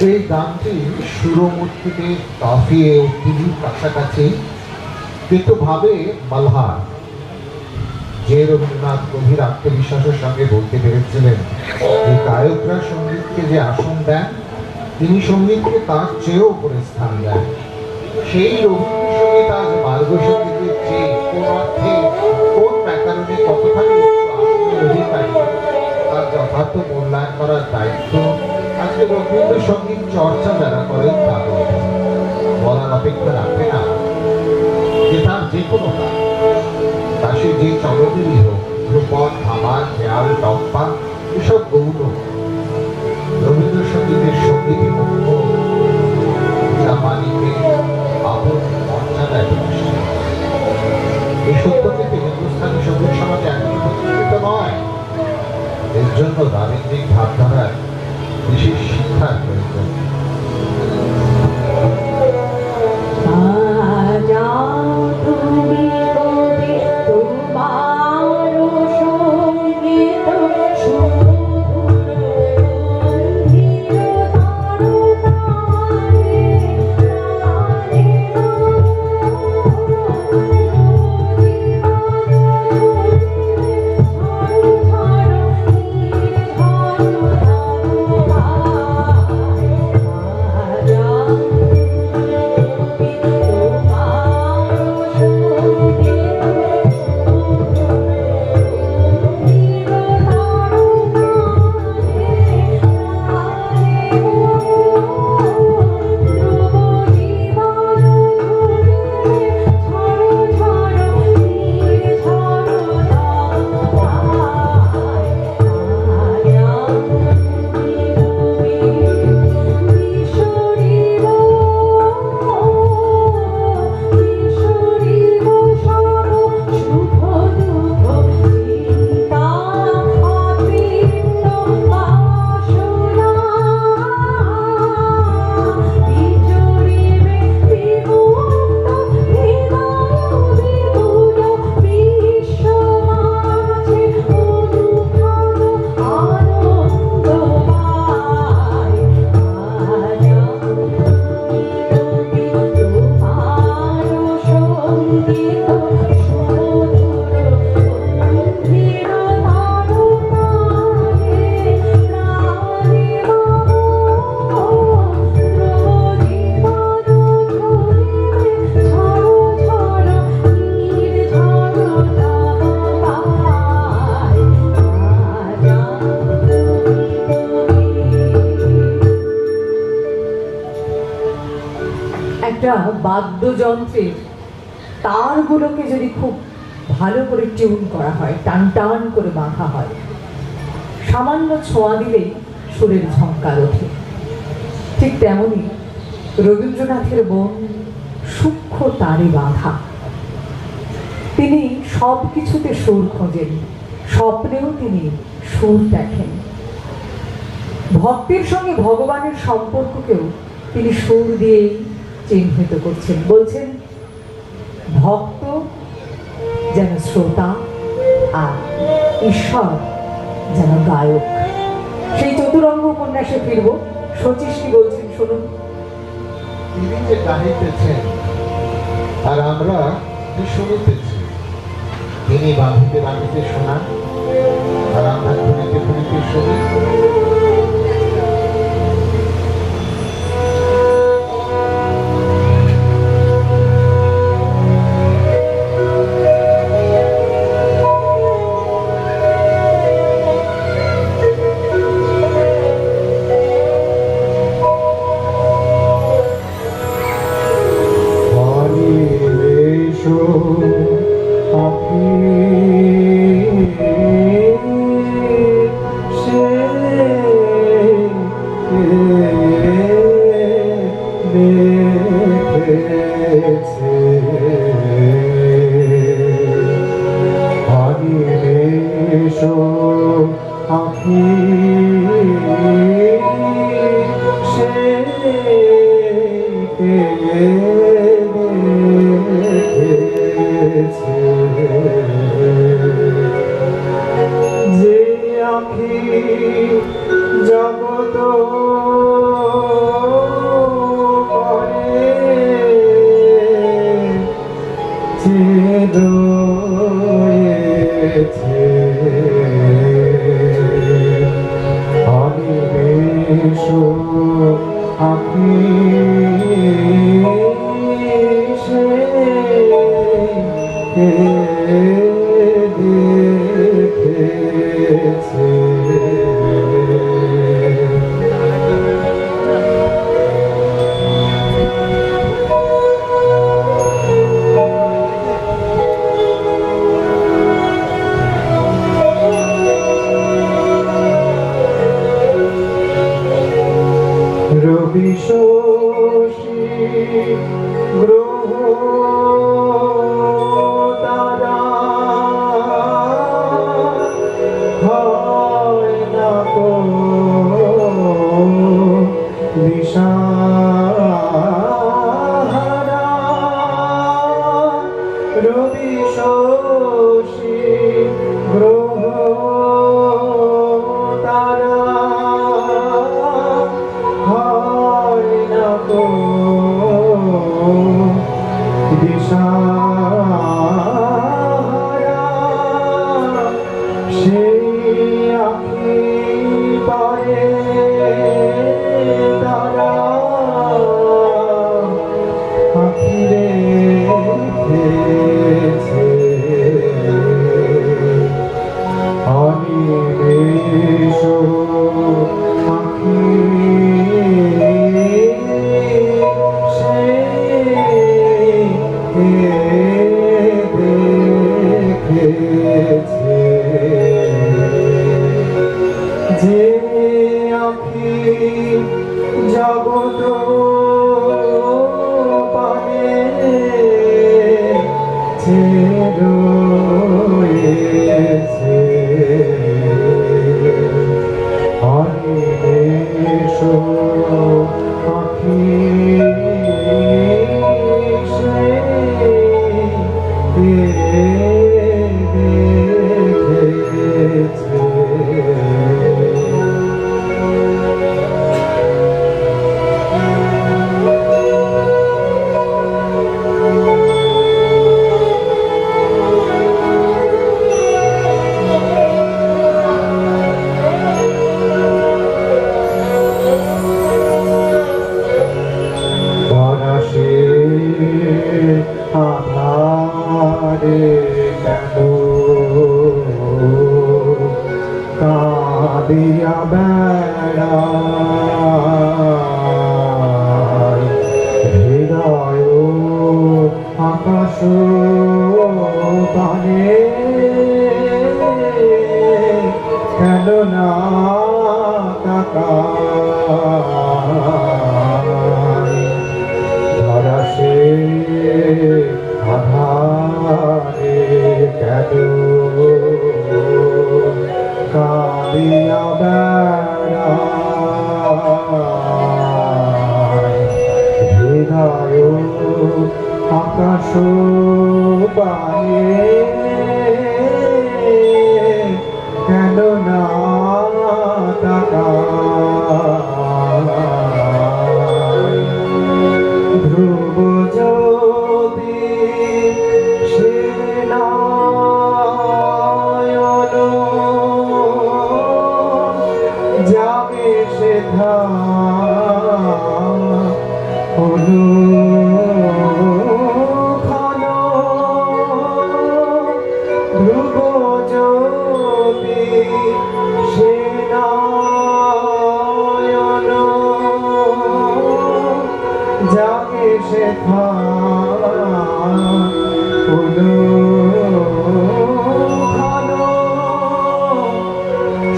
এই গানটি সুরমূর্তিতে কাফিয়ে উক্তির কাছাকাছি, কিন্তু ভাবে মালহার। যে রবীন্দ্রনাথ গভীর আত্মবিশ্বাসের সঙ্গে বলতে পেরেছিলেন যে গায়করা সঙ্গীতকে যে আসন দেন, তিনি সঙ্গীতকে তার চেয়েও উপরে স্থান দেন। সেই রবীন্দ্রসঙ্গীত আজ মার্গসঙ্গীতের চেয়ে কোন অর্থে, কোন ব্যাকরণে কতখানি উচ্চ আসনের অধিকারী, তার যথার্থ মূল্যায়ন করার দায়িত্ব আজকে রবীন্দ্রসঙ্গীত চর্চা যারা করেন তাদের। বলার অপেক্ষা রাখে না যে তার যে কোনো গান, তা সে যে চলনেরই হোক, ধ্রুপদ, ধামার, খেয়াল, টপ্পা, এসব গৌণ। রবীন্দ্রসঙ্গীতের সঙ্গীতই মুখ্য, একটা বাদ্যযন্ত্রের তারগুলোকে যদি খুব ভালো করে টিউন করা হয়, টান টান করে বাঁধা হয়, সামান্য ছোঁয়া দিলেই সুরের ঝঙ্কার ওঠে। ঠিক তেমনি রবীন্দ্রনাথের মন সূক্ষ্ম তারে বাঁধা। তিনি সব কিছুতে সুর খোঁজেন, স্বপ্নেও তিনি সুর দেখেন। ভক্তের সঙ্গে ভগবানের সম্পর্ককেও তিনি সুর দিয়েই চিহ্নিত করছেন। বলছেন, ভক্ত যেন শ্রোতা আর ঈশ্বর যেন গায়ক। সেই চতুরঙ্গ উপন্যাসে ফিরব। শচীশ কি বলছেন শুনুন। তিনি যে গাহিতেছেন আর আমরা যে শুনিতেছি, তিনি বাঁধিতে বাঁধিতে শোনান আর আমরা খুলিতে খুলিতে শুনি। বেড়ায় হৃদয় আকাশ পানে কেন না তাকায় ধরা সে আধারে কেন কালিয়া বেড়ায় হৃদয় আকাশ পানে কেন না তাকায় ধ্রুব যদি সে নয়ন যাবে সে অনুক্ষণ ধ্রুব যদি সে নয়ন যাবে সে অনুক্ষণ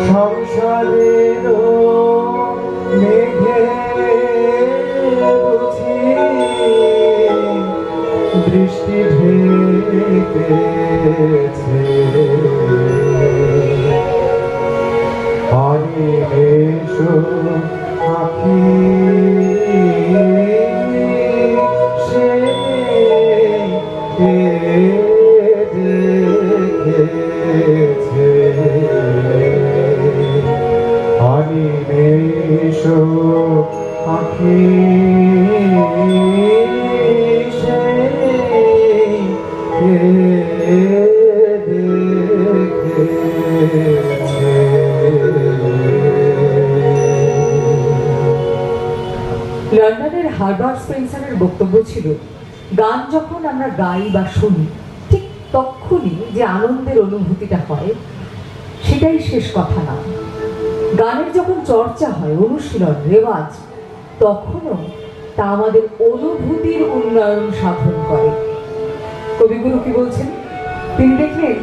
সংসারের মেঘে বুঝি বৃষ্টি ঢেকেছে অনিমেষ আখি সে দেখেছে অনিমেষ আখি সে লন্ডনের হার্বার্ট স্পেন্সারের বক্তব্য ছিল, গান যখন আমরা গাই বা শুনি ঠিক তখনই যে আনন্দের অনুভূতিটা হয় সেটাই শেষ কথা না। গানের যখন চর্চা হয়, অনুশীলন, রেওয়াজ, তখনও তা আমাদের অনুভূতির উন্নয়ন সাধন করে। কবিগুরু কি বলছেন? তিনি দেখলেন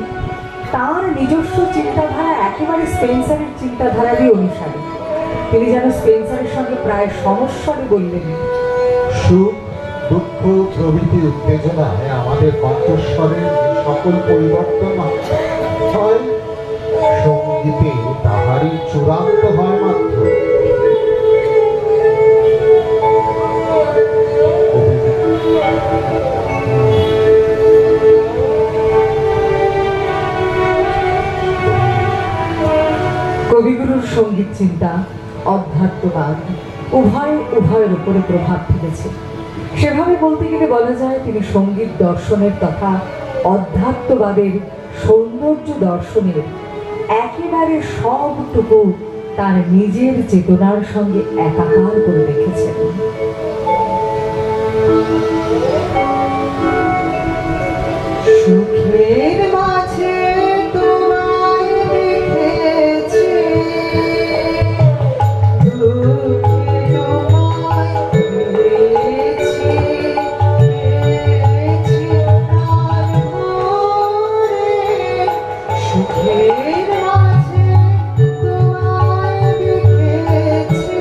তার নিজস্ব চিন্তাধারা একেবারে স্পেন্সারের চিন্তাধারারই অনুসারী। তিনি যেন স্পেন্সারের সঙ্গে প্রায় সমস্যারে বললেন, সুখ দুঃখ প্রভৃতি উত্তেজনায় আমাদের কণ্ঠস্বরের যে সকল পরিবর্তন হয় সঙ্গীতে তাহারই চূড়ান্ত হয় মাত্র। কবিগুরুর সঙ্গীত চিন্তা, অধ্যাত্মবাদ উভয়ের উপরে প্রভাব ফেলেছে। সেভাবে বলতে গেলে বলা যায় তিনি সঙ্গীত দর্শনের তথা অধ্যাত্মবাদের সৌন্দর্য দর্শনের একেবারে সবটুকু তার নিজের চেতনার সঙ্গে একাকার করে রেখেছেন। সুখের মাঝে তোমায় দেখেছি, দুঃখে তোমায় পেয়েছি, পেয়েছি প্রাণ ভরে। সুখের মাঝে তোমায় দেখেছি,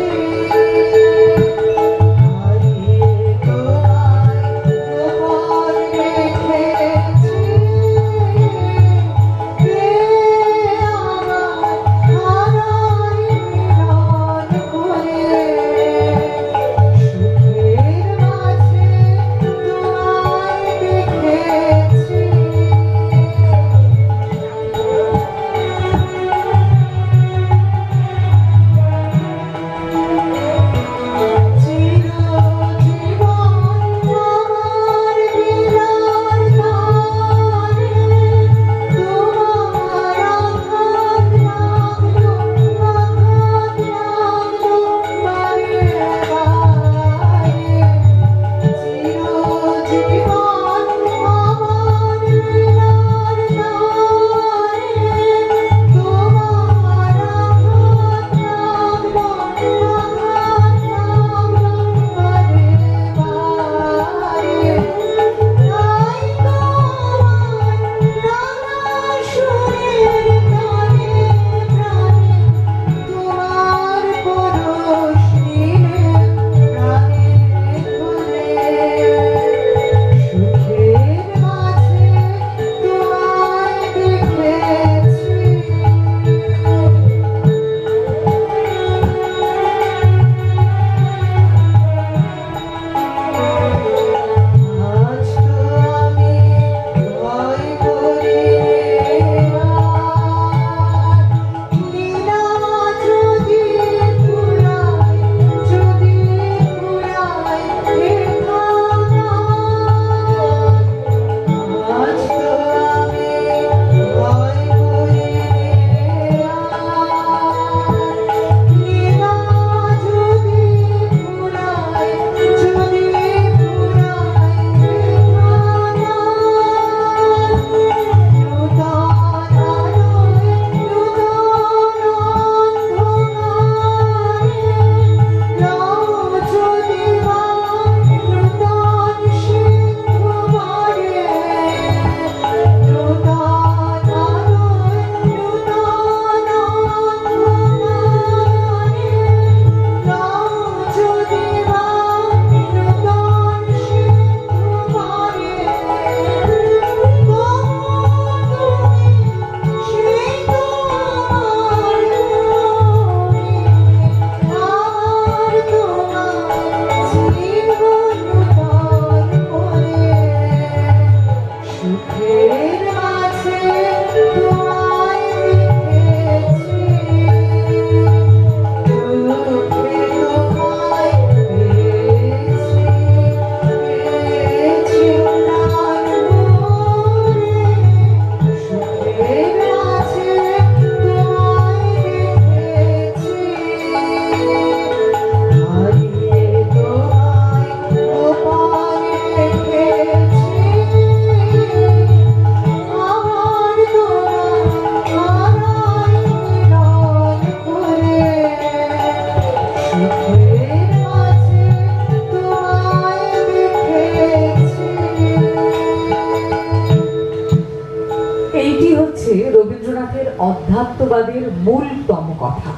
রবীন্দ্রনাথের অধ্যাত্মবাদের মূলতম কথা।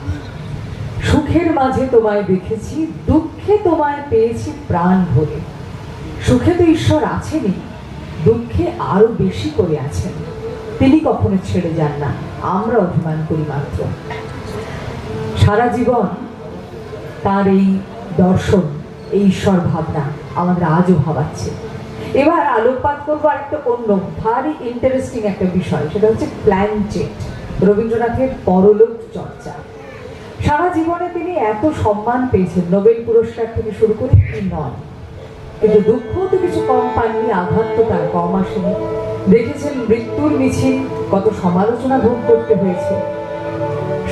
সুখের মাঝে তোমায় দেখেছি, দুঃখে তোমায় পেয়েছি প্রাণ ভরে। সুখে তো ঈশ্বর আছেনই, দুঃখে আরো বেশি করে আছেন। তিনি কখনো ছেড়ে যান না, আমরা অভিমান করি মাত্র। সারা জীবন তার এই দর্শন, এই ঈশ্বর ভাবনা আমাদের আজও ভাবাচ্ছে। এবার আলোকপাত করবো আরেকটা অন্য ভারী ইন্টারেস্টিং একটা বিষয়, সেটা হচ্ছে প্ল্যানচেট, রবীন্দ্রনাথের পরলোক চর্চা। সারা জীবনে তিনি এত সম্মান পেয়েছেন, নোবেল পুরস্কার থেকে শুরু করে কি নয়, কিন্তু দুঃখ তো কিছু কম পাননি, আঘাত তো তার কম আসেনি। দেখেছেন মৃত্যুর মিছিল কত সমালোচনা ভোগ করতে হয়েছে।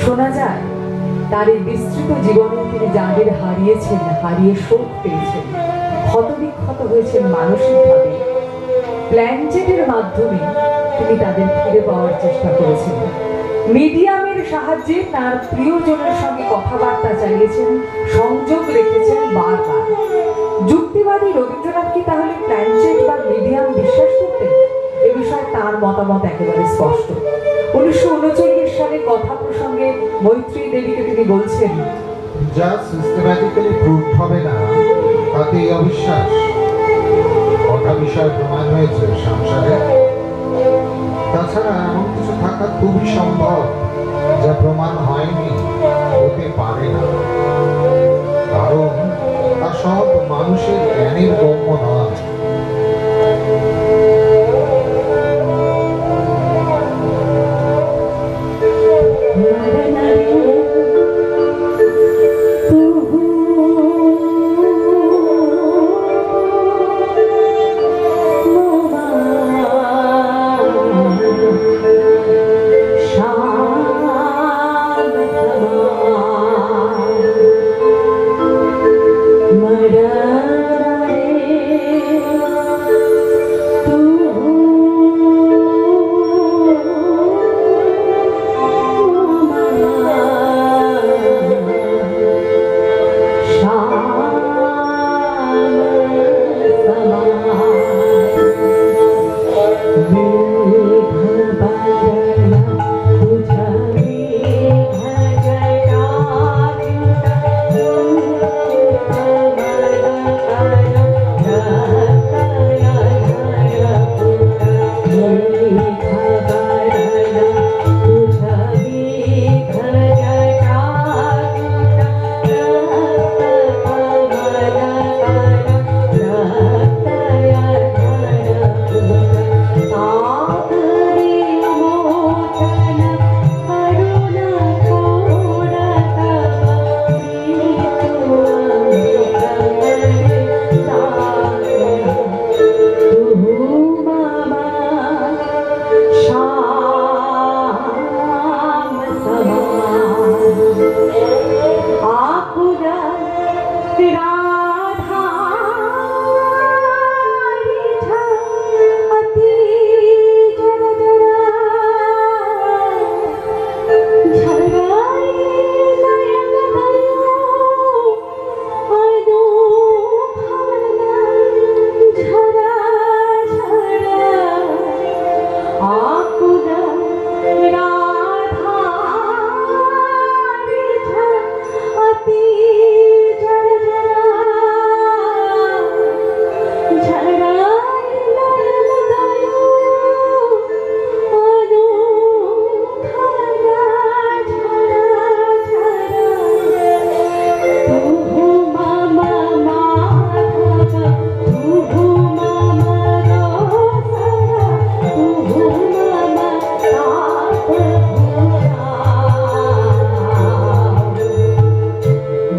শোনা যায় তার এই বিস্তৃত জীবনে তিনি যাদের হারিয়েছেন, হারিয়ে শোক পেয়েছেন, ক্ষতবিক্ষত হয়েছেন মানসিকভাবে, প্ল্যানচেটের মাধ্যমে তিনি তাদের ফিরে পাওয়ার চেষ্টা করেছেন। মিডিয়ামের সাহায্যে তার প্রিয়জনের সঙ্গে কথাবার্তা চালিয়েছেন, সংযোগ রেখেছেন বারবার। যুক্তিবাদী রবীন্দ্রনাথ কি তাহলে প্ল্যানচেট বা মিডিয়াম বিশ্বাস করতেন? এ বিষয়ে তার মতামত একেবারে স্পষ্ট। 1939 সালে কথা প্রসঙ্গে মৈত্রী দেবীকে তিনি বলছেন, যা সিস্টেম্যাটিক্যালি প্রুভ হবে না তাতেই অবিশ্বাস। কটা বিষয় প্রমাণ হয়েছে সংসারে। তাছাড়া এমন কিছু থাকা খুবই সম্ভব যা প্রমাণ হয়নি, হতে পারে না, কারণ তা সব মানুষের জ্ঞানের গম্য নয়।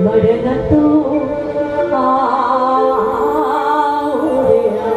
मरन तो आओ रे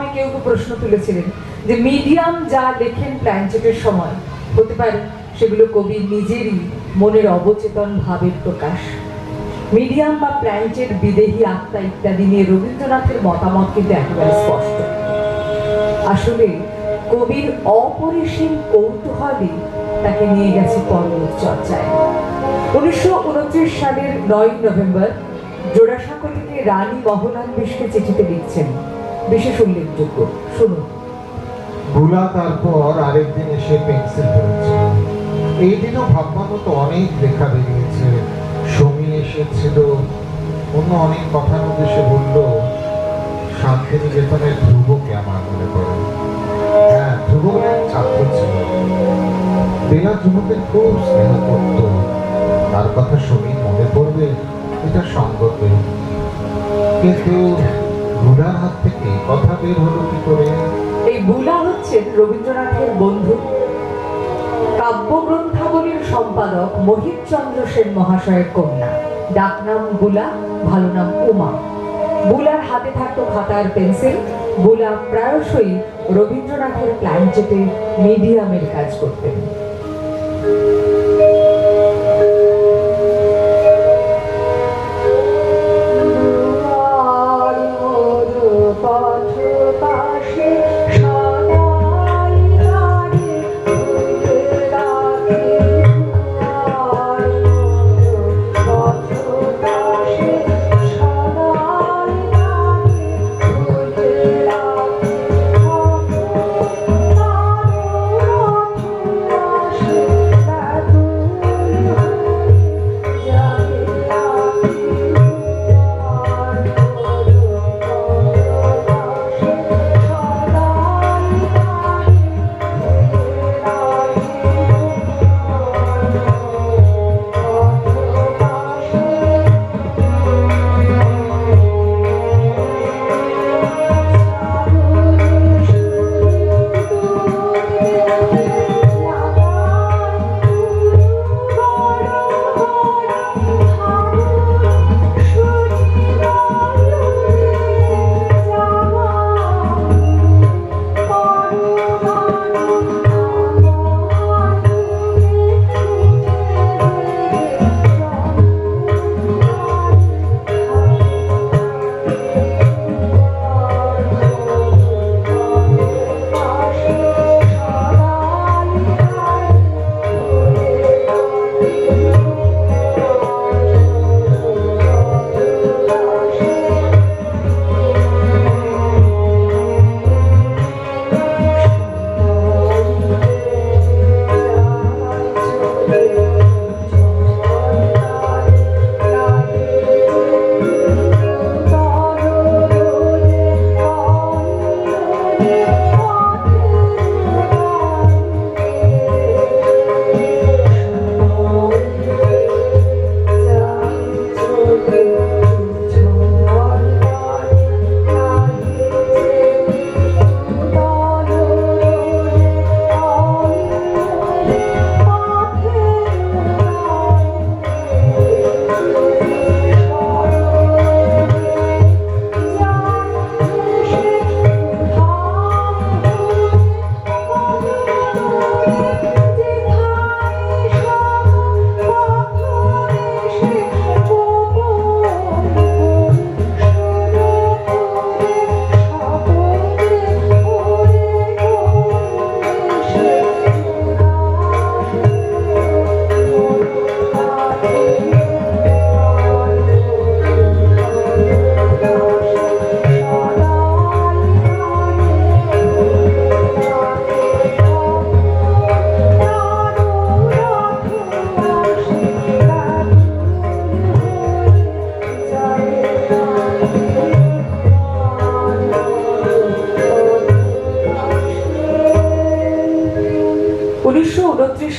সময় কেউ কেউ প্রশ্ন তুলেছিলেন যে মিডিয়াম যা লেখেন প্ল্যানচেটের সময় হতে পারে সেগুলো কবির নিজেরই মনের অবচেতন ভাবের প্রকাশ। মিডিয়াম বা প্ল্যানচেট, বিদেহী আত্মা ইত্যাদি নিয়ে রবীন্দ্রনাথের মতামত কিন্তু একেবারে স্পষ্ট। আসলে কবির অপরিসীম কৌতূহলই তাকে নিয়ে গেছে পরলোক চর্চায়। 1929 সালের 9 নভেম্বর জোড়াসাঁকো থেকে রানী মহলানবিশকে চিঠিতে লিখছেন, বিশেষ উল্লেখযোগ্য, শুনুন। ভুলা তারপর আরেকদিন এসে পেন্সিল ধরেছিল। এই দিনও ভাববার মতো অনেক লেখা বেরিয়েছে। সমী এসেছিল, অন্য অনেক কথার মধ্যে সে বলল শান্তিনিকেতনের ধ্রুবকে আমার মনে পড়ে। হ্যাঁ, ধ্রুব এক ছাত্র ছিল। বেলা ধ্রুবকে খুব স্নেহ করত। তার কথা সমী মনে পড়বে এটা সঙ্গত, কিন্তু ভুলার হাত থেকে কথা বের হলো কি করে? এই বুলা হচ্ছেন রবীন্দ্রনাথের বন্ধু, কাব্যগ্রন্থাবলীর সম্পাদক মোহিত চন্দ্র সেন মহাশয়ের কন্যা। ডাকনাম বুলা, ভালো নাম উমা। বুলার হাতে থাকতো খাতা আর পেন্সিল। বুলা প্রায়শই রবীন্দ্রনাথের প্ল্যানচেটে মিডিয়ামের কাজ করতেন।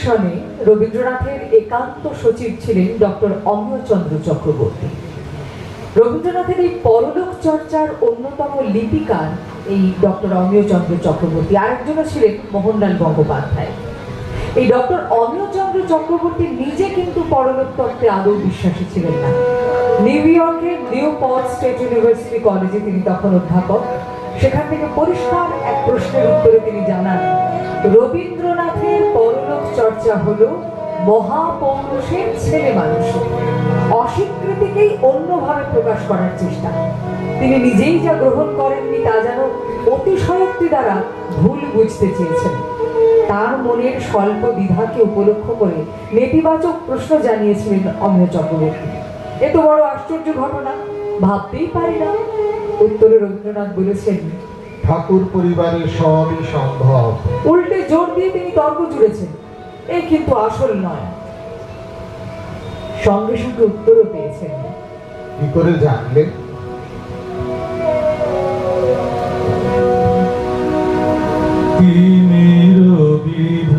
সনে রবীন্দ্রনাথের একান্ত সচিব ছিলেন ডক্টর অমিয়চন্দ্র চক্রবর্তী। রবীন্দ্রনাথের এই পরলোক চর্চার অন্যতম লিপিকার এই ডক্টর অমিয়চন্দ্র চক্রবর্তী। আরেকজনও ছিলেন মোহনলাল গঙ্গোপাধ্যায়। এই ডক্টর অমিয়চন্দ্র চক্রবর্তী নিজে কিন্তু পরলোক তত্ত্বে আদৌ বিশ্বাসী ছিলেন না। নিউ ইয়র্কের নিউপোর্ট স্টেট ইউনিভার্সিটি কলেজে তিনি তখন অধ্যাপক। সেখান থেকে পরিষ্কার এক প্রশ্নের উত্তরে তিনি জানান, রবীন্দ্রনাথের পরলোক চর্চা হলো মহাপৌরুষের ছেলে মানুষের অস্বীকৃতিকেই অন্যভাবে প্রকাশ করার চেষ্টা। তিনি নিজেই যা গ্রহণ করেননি তা যেন অতিশয়োক্তি দ্বারা ভুল বুঝতে চেয়েছেন। তার মনের স্বল্প দ্বিধাকে উপলক্ষ করে নেতিবাচক প্রশ্ন জানিয়েছিলেন অমিয় চক্রবর্তী। এত বড় আশ্চর্য ঘটনা ভাবতেই পারি না। উত্তরে রবীন্দ্রনাথ বলেছেন, ঠাকুর পরিবারের সবই সম্ভব। উল্টে জোর দিয়ে তিনি তর্ক জুড়েছেন, এই কিন্তু আসল নয়। সঙ্গে সঙ্গে উত্তরও পেয়েছেন। কি করে জানলেন? তিমির বিধাবরী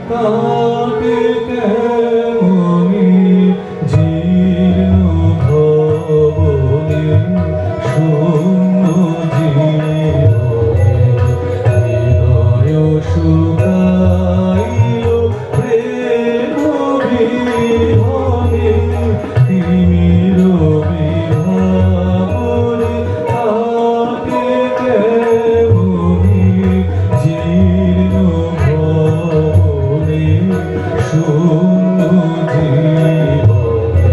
কাটে কেমনি জীর্ণ ভবনে শূন্য জীবনে হৃদয় শুকাইল প্রেম বিহনে তিমির বিধাবরী কাটে কেমনি জীর্ণ ভবনে শূন্য জীবনে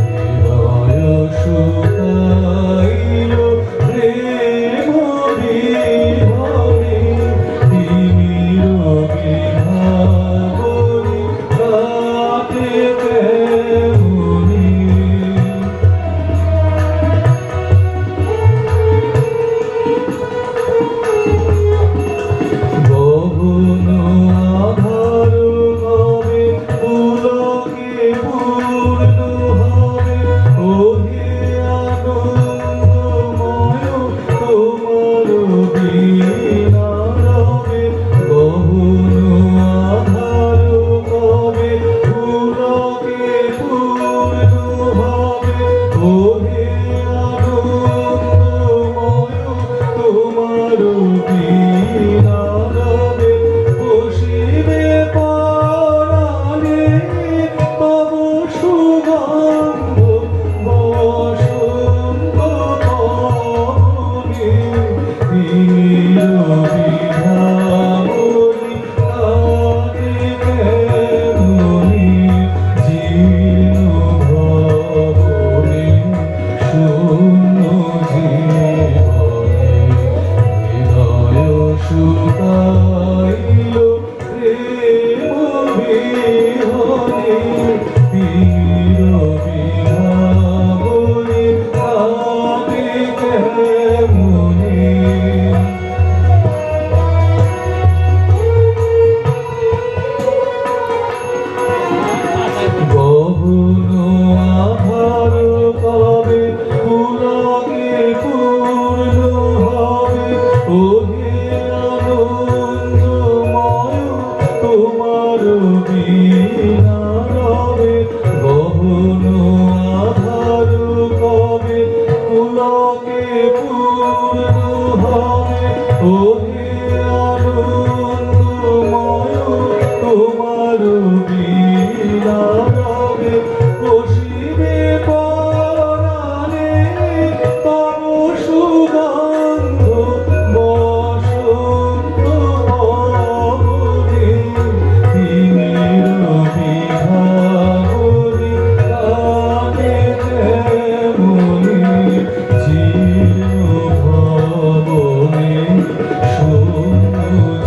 হৃদয় শুকাইল প্রেম বিহনে তিমির বিধাবরী কাটে কেমনি। গহন আধার হবে পুলকে পূর্ণ হবে ওহে আনন্দময় তোমার বিনা রবে। গহন আধার হবে পুলকে পূর্ণ হবে ওহে আনন্দময় তোমার বিনা রবে। বসিবে পরাণে তব সুগন্ধ বসন্ত পবনে তিমির বিধাবরী কাটে কেমনি জীর্ণ ভবনে শূন্য জীবনে হৃদয় শুকাইল প্রেম বিহনে তিমির বিধাবরী কাটে কেমনি। গহন আধার কবে পুলকে পূর্ণ হবে ওহে আনন্দময় তোমার বিনা রবে। গহন আধার কবে পুলকে পূর্ণ হবে ওহে আনন্দময় তোমার বিনা রবে। বসিবে পরাণে তব সুগন্ধ বসন্ত পবনে তিমির বিধাবরী কাটে কেমনি জীর্ণ ভবনে শূন্য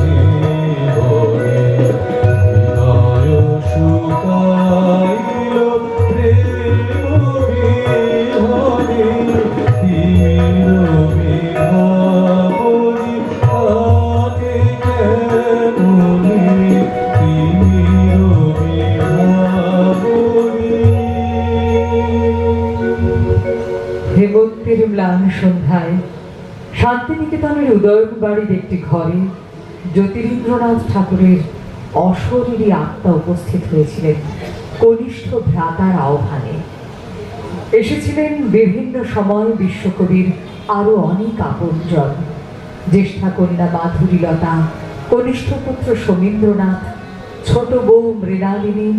জীবনে হৃদয় শুকাইল প্রেম বিহনে তিমির বিধাবরী কাটে কেমনি তিমির বিধাবরী। হেমন্তের ম্লান সন্ধ্যায় শান্তিনিকেতনের উদয়ন বাড়ির একটি ঘরে জ্যোতিরিন্দ্রনাথ ঠাকুরের অশরীরী আত্মা উপস্থিত হয়েছিলেন কনিষ্ঠ ভ্রাতার আহ্বানে। এসেছিলেন বিভিন্ন সময় বিশ্বকবির আরো অনেক আপনজন, জ্যেষ্ঠা কন্যা মাধুরীলতা, কনিষ্ঠ পুত্র সমীন্দ্রনাথ, ছোট বউ মৃণালিনী,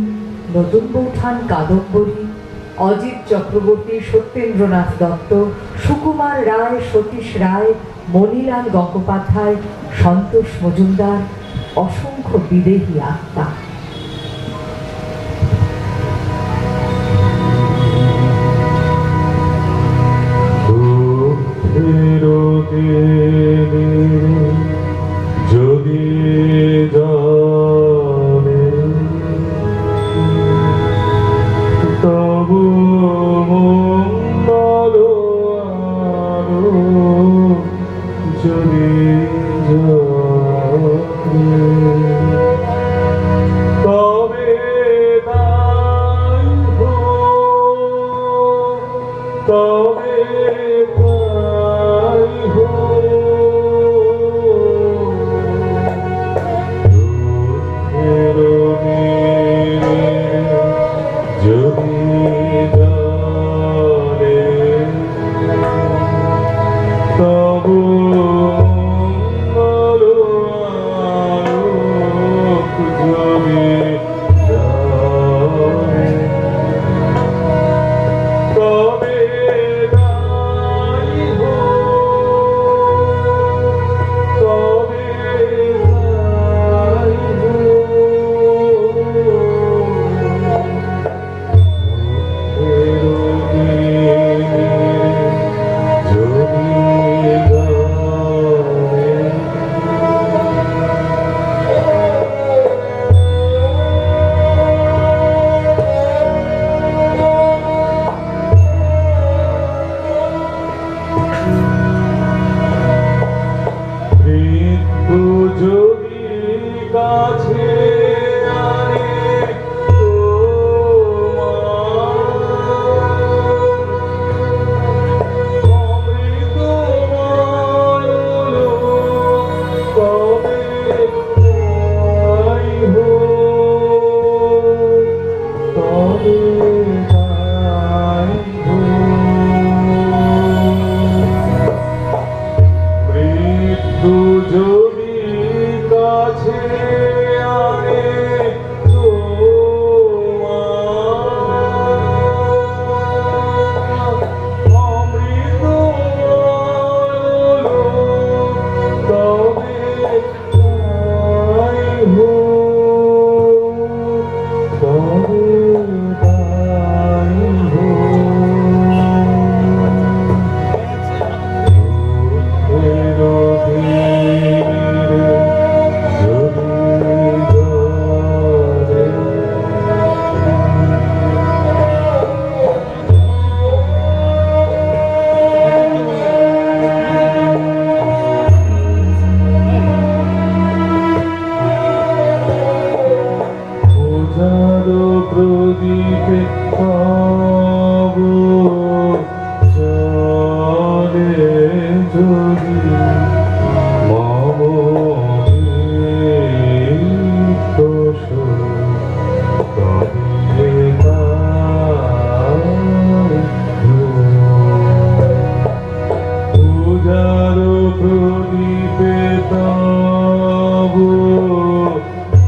নতুন বৌঠান কাদম্বরী, অজিত চক্রবর্তী, সত্যেন্দ্রনাথ দত্ত, সুকুমার রায়, সতীশ রায়, মণিলাল গঙ্গোপাধ্যায়, সন্তোষ মজুমদার, অসংখ্য বিদেহী আত্মা। যদি জানে তবু মঙ্গল আরো যদি জানে তবে তাই হোক, তবে তাই হোক। যদি জানে তবু মঙ্গল আলোক যদি জানে তবে তাই হোক, তবে তাই মৃত্যু যদি কাছে আনে অমৃত তবে তাই হোক, তবে তাই হোক। মৃত্যু যদি কাছে আনে অমৃত তবে তাই হোক, তবে তাই প্রদীপে পাব চলে যদি মম দোষ তবে পূজার প্রদীপে পাব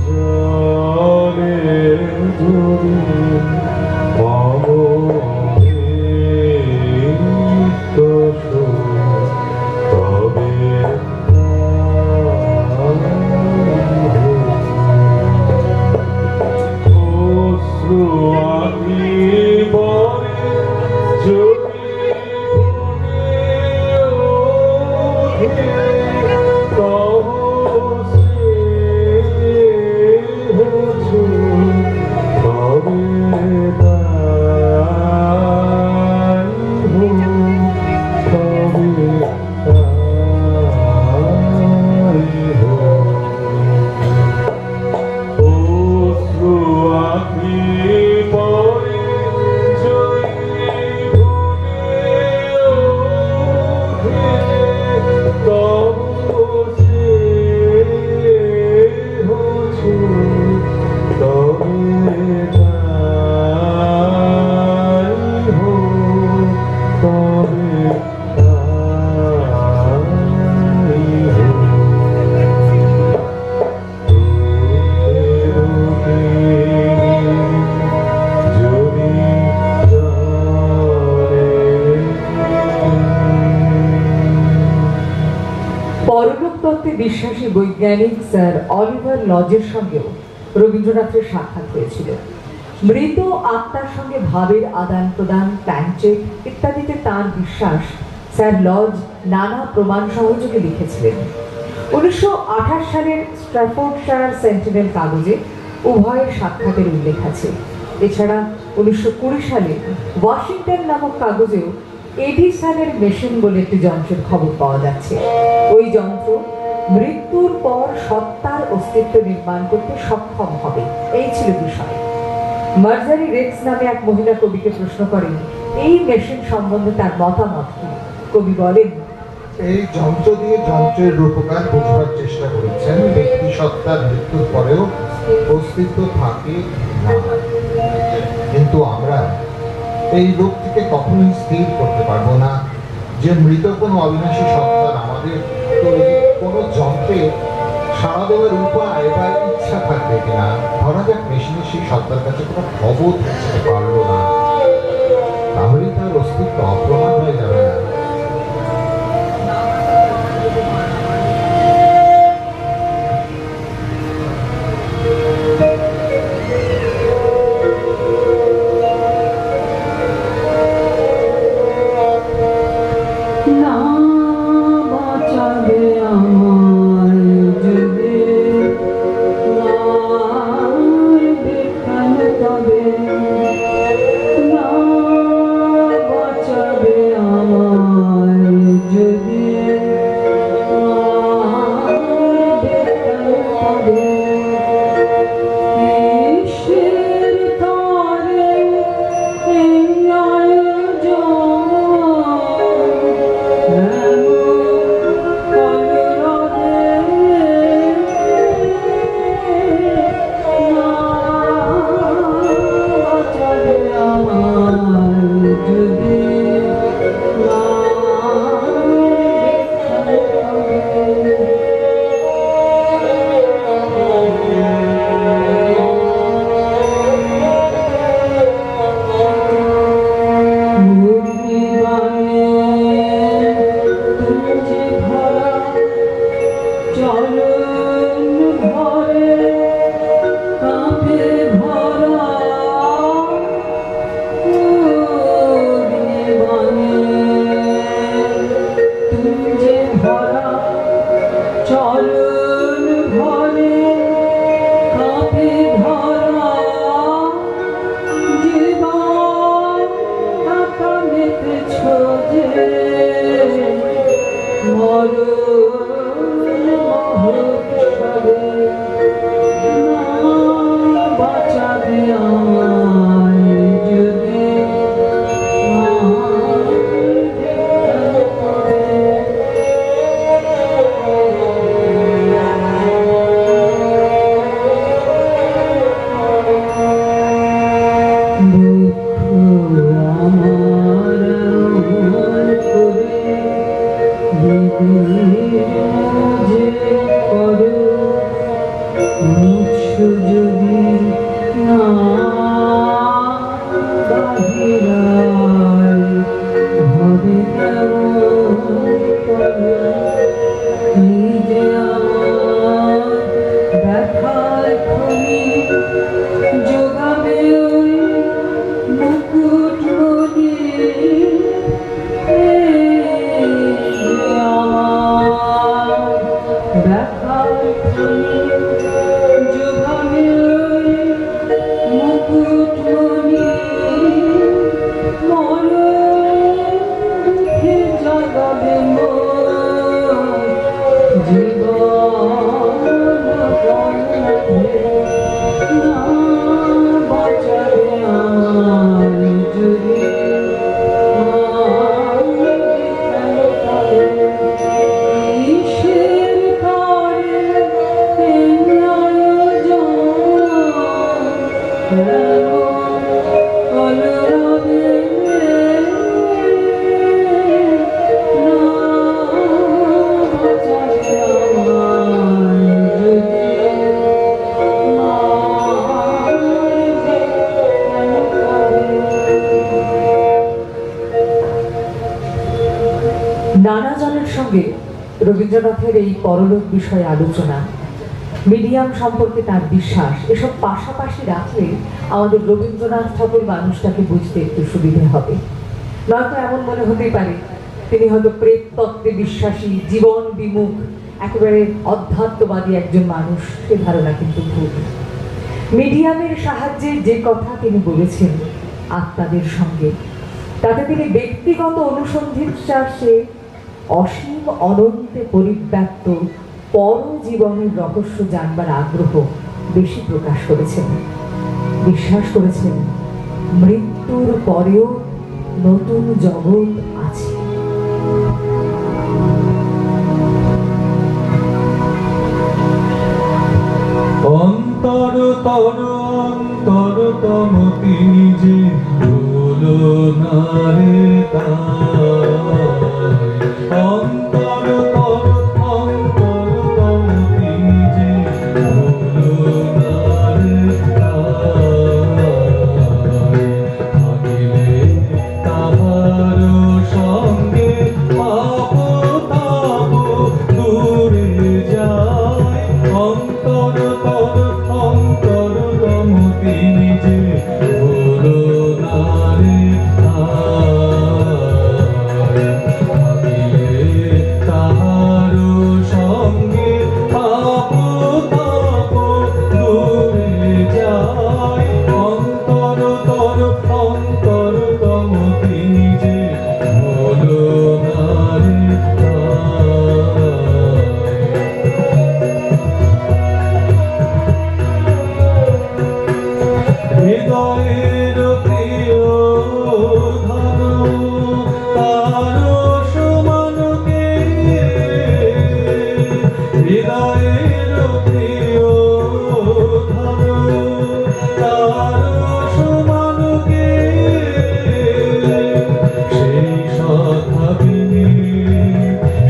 চলে যদি মম দোষ তবে অশ্রু আঁকি পরে যদি ওঠে তব স্নেহ তবে তাই হোক, তবে তাই হোক। অশ্রু আঁকি পরে যদি ভুলে ওঠে তবে পরলোক তত্ত্বে বিশ্বাসী বৈজ্ঞানিক স্যার অলিভার লজের সঙ্গেও রবীন্দ্রনাথের সাক্ষাৎ হয়েছিল। মৃত আত্মার সঙ্গে ভাবের আদান প্রদান, প্ল্যানচেট ইত্যাদিতে তাঁর বিশ্বাস স্যার লজ নানা প্রমাণ সহযোগে লিখেছিলেন। 1928 সালের স্ট্র্যাফোর্ডশায়ার সেন্টিনেল কাগজে উভয়ের সাক্ষাতের উল্লেখ আছে। এছাড়া 1920 সালে ওয়াশিংটন নামক কাগজেও এডিসনের মেশিন বলে একটি যন্ত্রের খবর পাওয়া যাচ্ছে। ওই যন্ত্র মৃত্যুর পর সত্তার অস্তিত্ব নির্মাণ করতে সক্ষম হবে, এই ছিল বিষয়। মার্জারি রেক্স নামে এক মহিলা কবিকে প্রশ্ন করেন এই মেশিন সম্বন্ধে তার মতামত কি। কবি বলেন, এই যন্ত্র দিয়ে যন্ত্রের রূপকার বোঝবার চেষ্টা করেছেন ব্যক্তি সত্তার মৃত্যুর পরেও অস্তিত্ব থাকে না, কিন্তু আমরা এই রূপটিকে কখনোই স্থির করতে পারবো না যে মৃত কোনো অবিনাশী সত্তার আমাদের তৈরি কোনো যন্ত্রে সাড়া দেওয়ার উপায় বা ইচ্ছা থাকবে কিনা। ধরা যাক মেশিনের সেই সত্তার কাছে কোনো খবর পৌঁছতে পারলো না, তাহলে তার অস্তিত্ব অপ্রমাণ হয়ে যাবে না। না বাঁচাবে আমার যদি তবে না বাঁচাবে আমার যদি তবে কিসের তরে এই চলন ভরে কাঁপে ধরা জীবন টাকা মেতেছ যে মরণ মহোৎসবে না বাঁচাবে আমায় যদি যদি না বাহিরায় হবে এই যে আমার ব্যথার খনি যোগাবে ওই মুকুট মনি ব্যথার খনি যোগাবে রবীন্দ্রনাথের এই পরলোক বিষয়ে আলোচনা, মিডিয়াম সম্পর্কে তার বিশ্বাস, এসব পাশাপাশি রাখলে আমাদের রবীন্দ্রনাথ ঠাকুর মানুষটাকে বুঝতে একটু সুবিধে হবে। নয়তো এমন মনে হতেই পারে তিনি হয়তো প্রেত তত্ত্বে বিশ্বাসী, জীবন বিমুখ, একেবারে অধ্যাত্মবাদী একজন মানুষ। সে ধারণা কিন্তু ভুল। মিডিয়ামের সাহায্যে যে কথা তিনি বলেছেন আত্মাদের সঙ্গে, তাতে তিনি ব্যক্তিগত অনুসন্ধির চাষে অসীম অনন্তে পরিব্যাপ্ত পরজীবনের রহস্য জানবার আগ্রহ বেশি প্রকাশ করেছেন। বিশ্বাস করেছেন মৃত্যুর পরেও নতুন জগৎ আছে। অন্তর তর অন্তর তম তিনি যে ভুলো না রে তাই। অন্তর তর অন্তর তম তিনি যে ভুলো না রে তাই। থাকিলে তাহার সঙ্গে পাপ তাপ দূরে যায়। অন্তর তর অন্তর তম তিনি যে ভুলো না রে তাই। থাকিলে তাহার সঙ্গে পাপ তাপ দূরে যায়। অন্তর তর অন্তর তম তিনি যে ভুলো না রে তাই। হৃদয়ের প্রিয় ধন তার সমান কে। হৃদয়ের প্রিয় ধন তার সমান কে। সেই সৎভাবিনী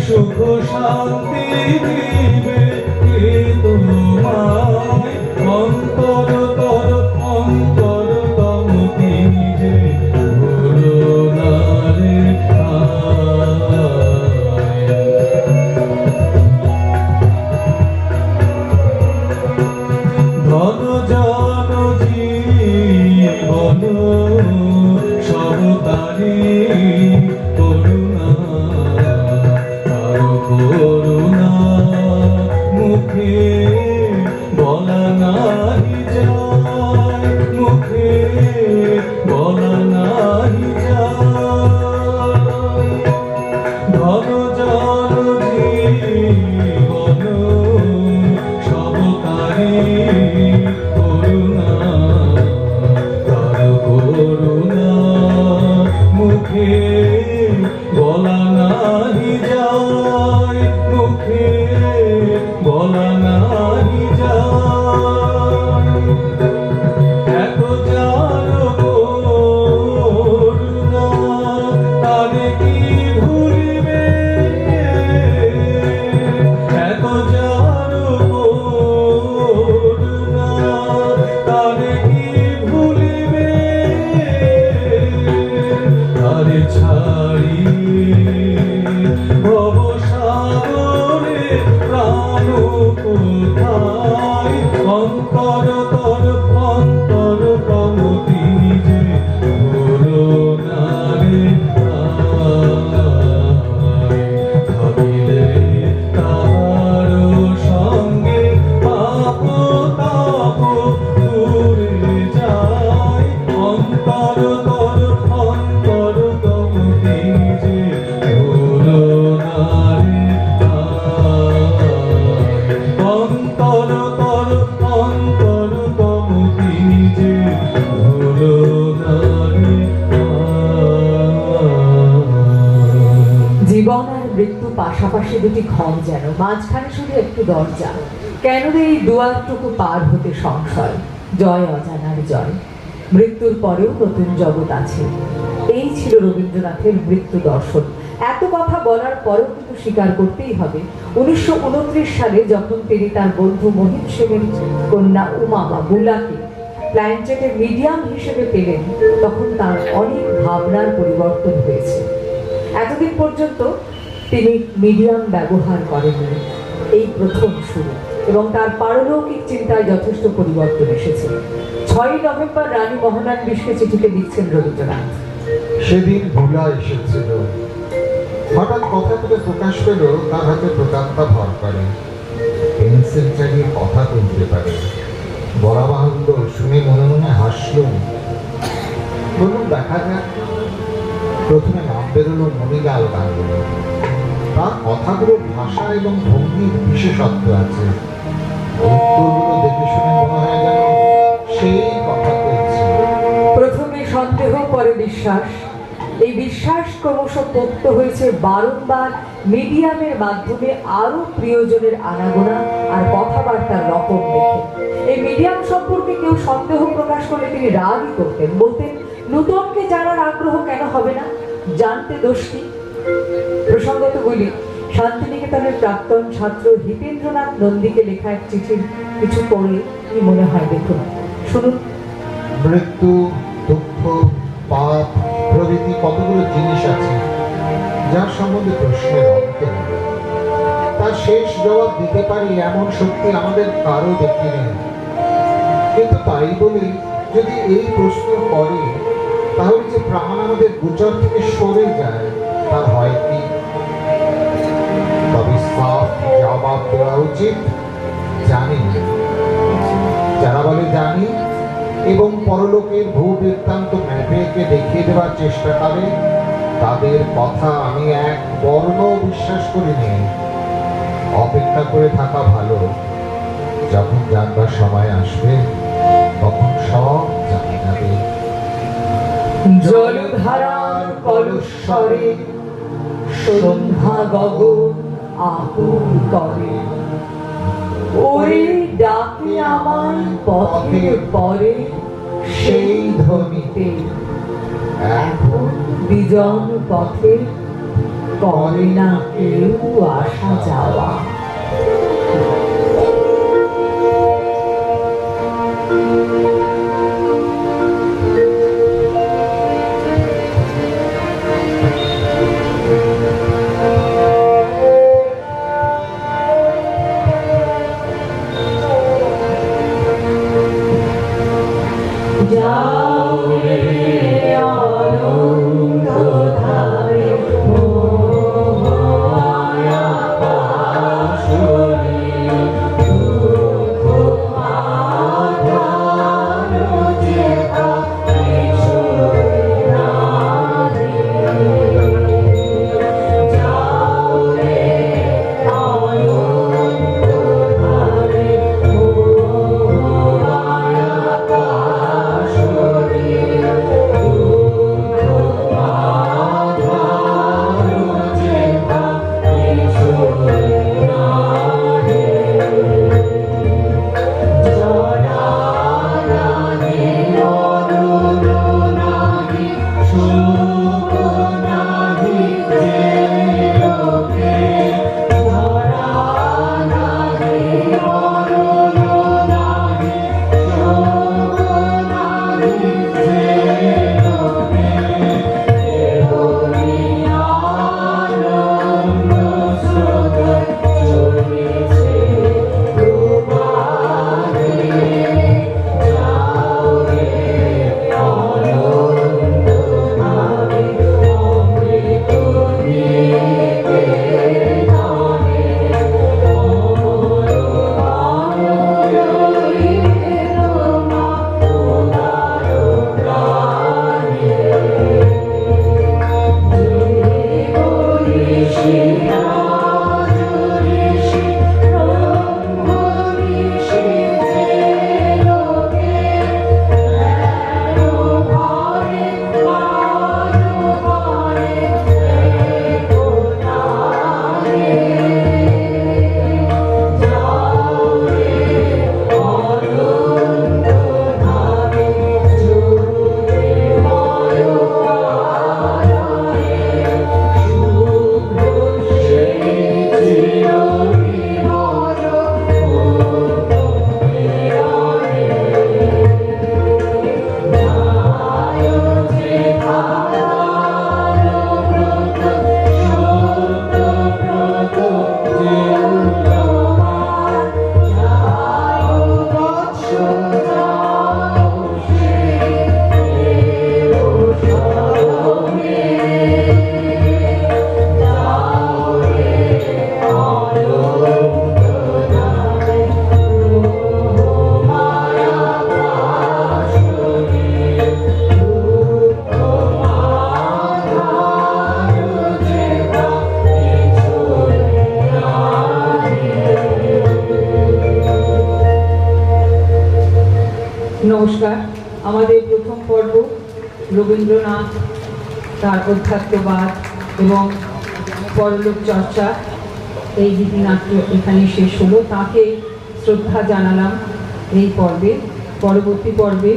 সুখ শান্তি দিবে কে তোমায়। অন্তর তর অন্তর তম তিনি যে ভুলো না রে তাই। ধন জন জীবন সব তারি করুণা। তার করুণা মুখে বলা নাহি যায়, মুখে বলা নাহি যায়। ধন জন জীবন সব তারি করুণা। তার করুণা মুখে বলা নাহি যায়, মুখে বলা নাহি যায়। এত যার করুণা তারে কি ভুলিবে। এত যার করুণা তারে কি ভুলিবে। তারে ছাড়ি ভব সাগরে প্রাণ কোথায়। অন্তর তর অন্তর তম তিনি যে ভুলো না রে তাই। থাকিলে তাহার সঙ্গে পাপ তাপ দূরে যায়। অন্তর তর অন্তর তম তিনি যে ভুলো না রে তাই। অন্তর তর অন্তর তম তিনি যে ভুলো না রে তাই। জীবন আর মৃত্যু পাশাপাশি দুটি ঘর, যেন মাঝখানে শুধু একটু দরজা। কেন রে এই দুয়ারটুকু পার হতে সংশয়, জয় অজানার জয়। মৃত্যুর পরেও নতুন জগৎ আছে, এই ছিল রবীন্দ্রনাথের মৃত্যু দর্শন। এত কথা বলার পরেও কিন্তু স্বীকার করতেই হবে 1929 সালে যখন তিনি তার বন্ধু মোহিত সেনের কন্যা উমা বা বুলাকে প্ল্যানচেটের মিডিয়াম হিসেবে পেলেন, তখন তার অনেক ভাবনার পরিবর্তন হয়েছে। এতদিন পর্যন্ত তিনি মিডিয়াম ব্যবহার করেননি, এই প্রথম শুরু, এবং তার পারলৌকিক চিন্তায় যথেষ্ট পরিবর্তন এসেছে। 6ই নভেম্বর রানী মোহনার বিষকে চিঠিতে লিখছেন রবীন্দ্রনাথ। সেদিন ভোলা এসেছিল, হঠাৎ কথা থেকে প্রকাশ পেল তার হাতে প্রতাপটা ভর করে, পেন্সিল চালিয়ে কথা তুলতে পারে। বলা বাহুল্য, শুনে মনে মনে হাসলুম। বলুন দেখা যাক। প্রথমে নাম বেরোলো মণিলাল গাঙ্গুলি। তার কথাগুলোর ভাষা এবং ভঙ্গির বিশেষত্ব আছে। উত্তরগুলো দেখে শুনে মনে হয় যেন সেই কথা বলছে। প্রথমে সন্দেহ, পরে বিশ্বাস। এই বিশ্বাস ক্রমশ পোক্ত হয়েছে বারংবার মিডিয়ামের মাধ্যমে আরো প্রিয়জনের আনাগোনা আর কথাবার্তার রকম দেখে। এই মিডিয়াম সম্পর্কে কেউ সন্দেহ প্রকাশ করলে তিনি রাগই করতেন, বলতেন নূতনকে জানার আগ্রহ কেন হবে না, জানতে দোষ কি। প্রসঙ্গত বলি, শান্তিনিকেতনের প্রাক্তন ছাত্র হিতেন্দ্রনাথ নন্দীকে লেখা এক চিঠির কিছু পড়ে কি মনে হয় দেখুন, শুনুন। মৃত্যু, দুঃখ, পাপ প্রভৃতি কতগুলো জিনিস আছে যার সম্বন্ধে প্রশ্নের অন্ত নেই। তার শেষ জবাব দিতে পারি এমন শক্তি আমাদের কারো দেখি নেই। কিন্তু তাই বলে যদি এই প্রশ্ন করে তাহলে যে প্রাণ আমাদের গোচর থেকে সরে যায় তার হয় কি? তবে সাফ জবাব দেওয়া উচিত, জানি না। যারা বলে জানি এবং পরলোকের ভূ বৃত্তান্ত ম্যাপে এঁকে দেখিয়ে দেওয়ার চেষ্টা করে, তাদের কথা আমি এক বর্ণ বিশ্বাস করিনি। অপেক্ষা করে থাকা ভালো, যখন জানবার সময় আসবে তখন সব জানা যাবে। জলধারার কলস্বরে সন্ধ্যা গগন আকুল করে, ওরে ডাকে আমার পথের পরে সেই ধ্বনিতে। এখন বিজন পথে করে না কেউ আসা যাওয়া। যাও রে অনন্ত ধারে মোহমায়া আমাদের প্রথম পর্ব রবীন্দ্রনাথ, তার অধ্যাত্মবাদ এবং পরলোক চর্চা, এই গীতিনাট্য এখানে শেষ হলো। তাকে শ্রদ্ধা জানালাম এই পর্বে। পরবর্তী পর্বে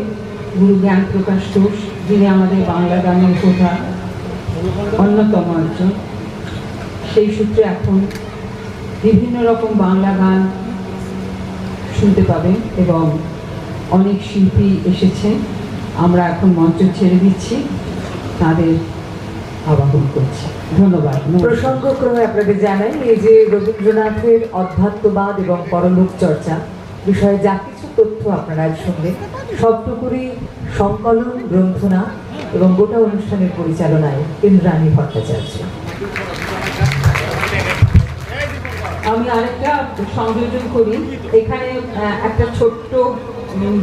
গুরু জ্ঞান প্রকাশ ঘোষ, যিনি আমাদের বাংলা গানের প্রধান অন্যতম একজন, সেই সূত্রে এখন বিভিন্ন রকম বাংলা গান শুনতে পাবেন এবং অনেক শিল্পী এসেছেন। আমরা এখন মঞ্চ ছেড়ে দিচ্ছি, তাদের আবাহন করছি। ধন্যবাদ। প্রসঙ্গক্রমে আপনাদের জানাই, এই যে রবীন্দ্রনাথের অধ্যাত্মবাদ এবং পরলোক চর্চা বিষয়ে যা কিছু তথ্য আপনারা আজ শুনলেন, সবটুকুরই সংকলন, গ্রন্থনা এবং গোটা অনুষ্ঠানের পরিচালনায় ইন্দ্রাণী ভট্টাচার্য। আমি আরেকটা সংযোজন করি, এখানে একটা ছোট্ট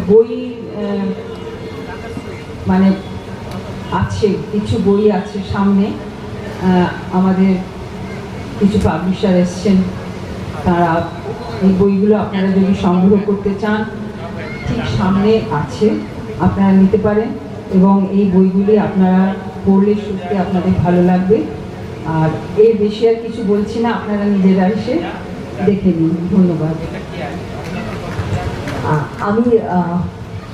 বই মানে আছে, কিছু বই আছে সামনে। আমাদের কিছু পাবলিশার এসছেন, তারা এই বইগুলো আপনারা যদি সংগ্রহ করতে চান ঠিক সামনে আছে, আপনারা নিতে পারেন এবং এই বইগুলি আপনারা পড়লে সত্যি আপনাদের ভালো লাগবে। আর এর বেশি আর কিছু বলছি না, আপনারা নিজেরা এসে দেখে নিন। ধন্যবাদ। আমি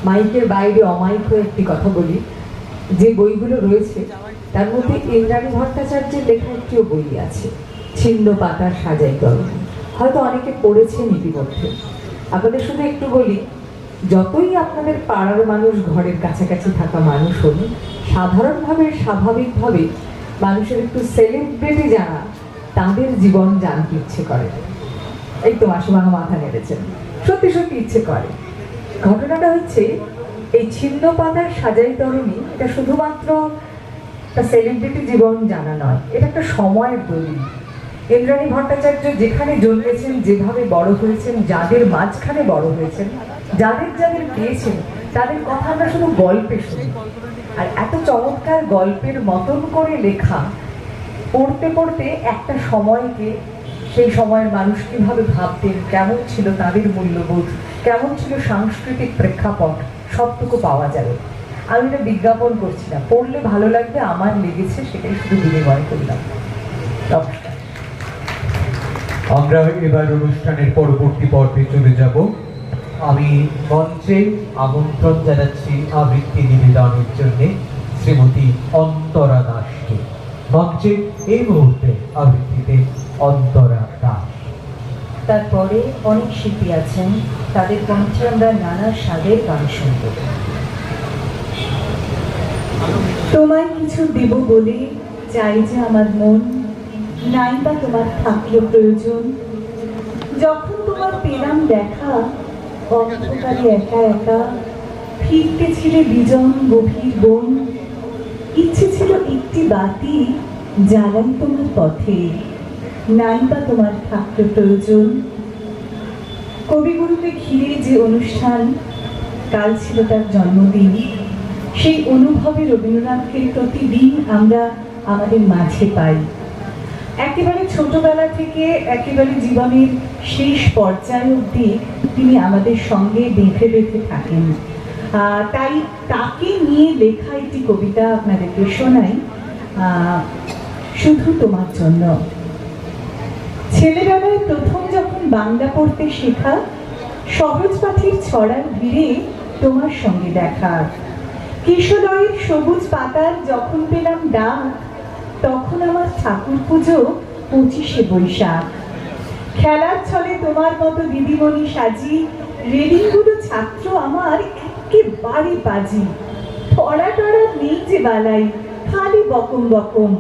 মাইকের বাইরে অমাইক হয়ে একটি কথা বলি, যে বইগুলো রয়েছে তার মধ্যে ইন্দ্রাণী ভট্টাচার্যের লেখা একটিও বই আছে, ছিন্ন পাতার সাজাই তরণী। হয়তো অনেকে পড়েছেন ইতিমধ্যে। আপনাদের শুধু একটু বলি, যতই আপনাদের পাড়ার মানুষ, ঘরের কাছাকাছি থাকা মানুষ হন, সাধারণভাবে স্বাভাবিকভাবে মানুষের একটু সেলিব্রিটি যারা, তাদের জীবন জানতে ইচ্ছে করে। এই তো মাসুমাঙা মাথা নেড়েছেন, সত্যি সত্যি ইচ্ছে করে। ঘটনাটা হচ্ছে, এই ছিন্ন পাতার সাজাই তরণী এটা শুধুমাত্র একটা সেলিব্রিটি জীবন জানা নয়, এটা একটা সময়ের দলিল। ইন্দ্রাণী ভট্টাচার্য যেখানে জন্মেছেন, যেভাবে বড় হয়েছেন, যাদের মাঝখানে বড় হয়েছেন, যাদের যাদের পেয়েছেন, তাদের কথা আমরা শুধু গল্পে শুনি। আর এত চমৎকার গল্পের মতন করে লেখা, পড়তে পড়তে একটা সময়কে, সেই সময়ের মানুষ কিভাবে ভাবতেন, কেমন ছিল তাদের মূল্যবোধ, কেমন ছিল সাংস্কৃতিক প্রেক্ষাপট, সবটুকু পাওয়া যাবে। আমি এটা বিজ্ঞাপন করছি না, পড়লে ভালো লাগবে, আমার লেগেছে, সেটাই শুধু বিনিময় করলাম। নমস্কার। আমরা এবার অনুষ্ঠানের পরবর্তী পর্বে চলে যাব। আমি মঞ্চে আমন্ত্রণ জানাচ্ছি আবৃত্তি নিবেদনের জন্য শ্রীমতী অন্তরা দাসকে। মঞ্চে এই মুহূর্তে আবৃত্তিতে অন্তরা দাস। তারপরে অনেক শিল্পী আছেন, তাদের কণ্ঠে আমরা নানা স্বাদের গান শুনব। তোমায় কিছু দেব বলে চাই যে আমার মন, নাই বা তোমার থাকলো প্রয়োজন। যখন তোমার পেলাম দেখা, অন্ধকারে একা একা ফিরতে ছিলে বিজন গভীর বন। ইচ্ছে ছিল একটি বাতি জ্বালাই তোমার পথে, নাই বা তোমার থাকলো প্রয়োজন। কবিগুরুকে ঘিরে যে অনুষ্ঠান, কাল ছিল তার জন্মদিন। সেই অনুভবে রবীন্দ্রনাথকে প্রতিদিন আমরা আমাদের মাঝে পাই। একেবারে ছোটবেলা থেকে একেবারে জীবনের শেষ পর্যায় অবধি তিনি আমাদের সঙ্গে বেঁধে বেঁধে থাকেন। তাই তাকে নিয়ে লেখা একটি কবিতা আপনাদেরকে শোনাই, শুধু তোমার জন্য। ছেলেবেলায় প্রথম যখন বাংলা পড়তে শেখা, সহজ পাঠির ছড়ার ভিড়ে তোমার সঙ্গে দেখা। কিশোরয়ের সবুজ পাতার যখন পেলাম ডাক, তখন আমার ঠাকুর পুজো 25শে বৈশাখ। খেলার ছলে তোমার মতো দিদিমণি সাজি, রেডিংগুলো ছাত্র আমার একেবারে বাজি। পড়া টড়া নেই যে বালাই, খালি বকম বকম।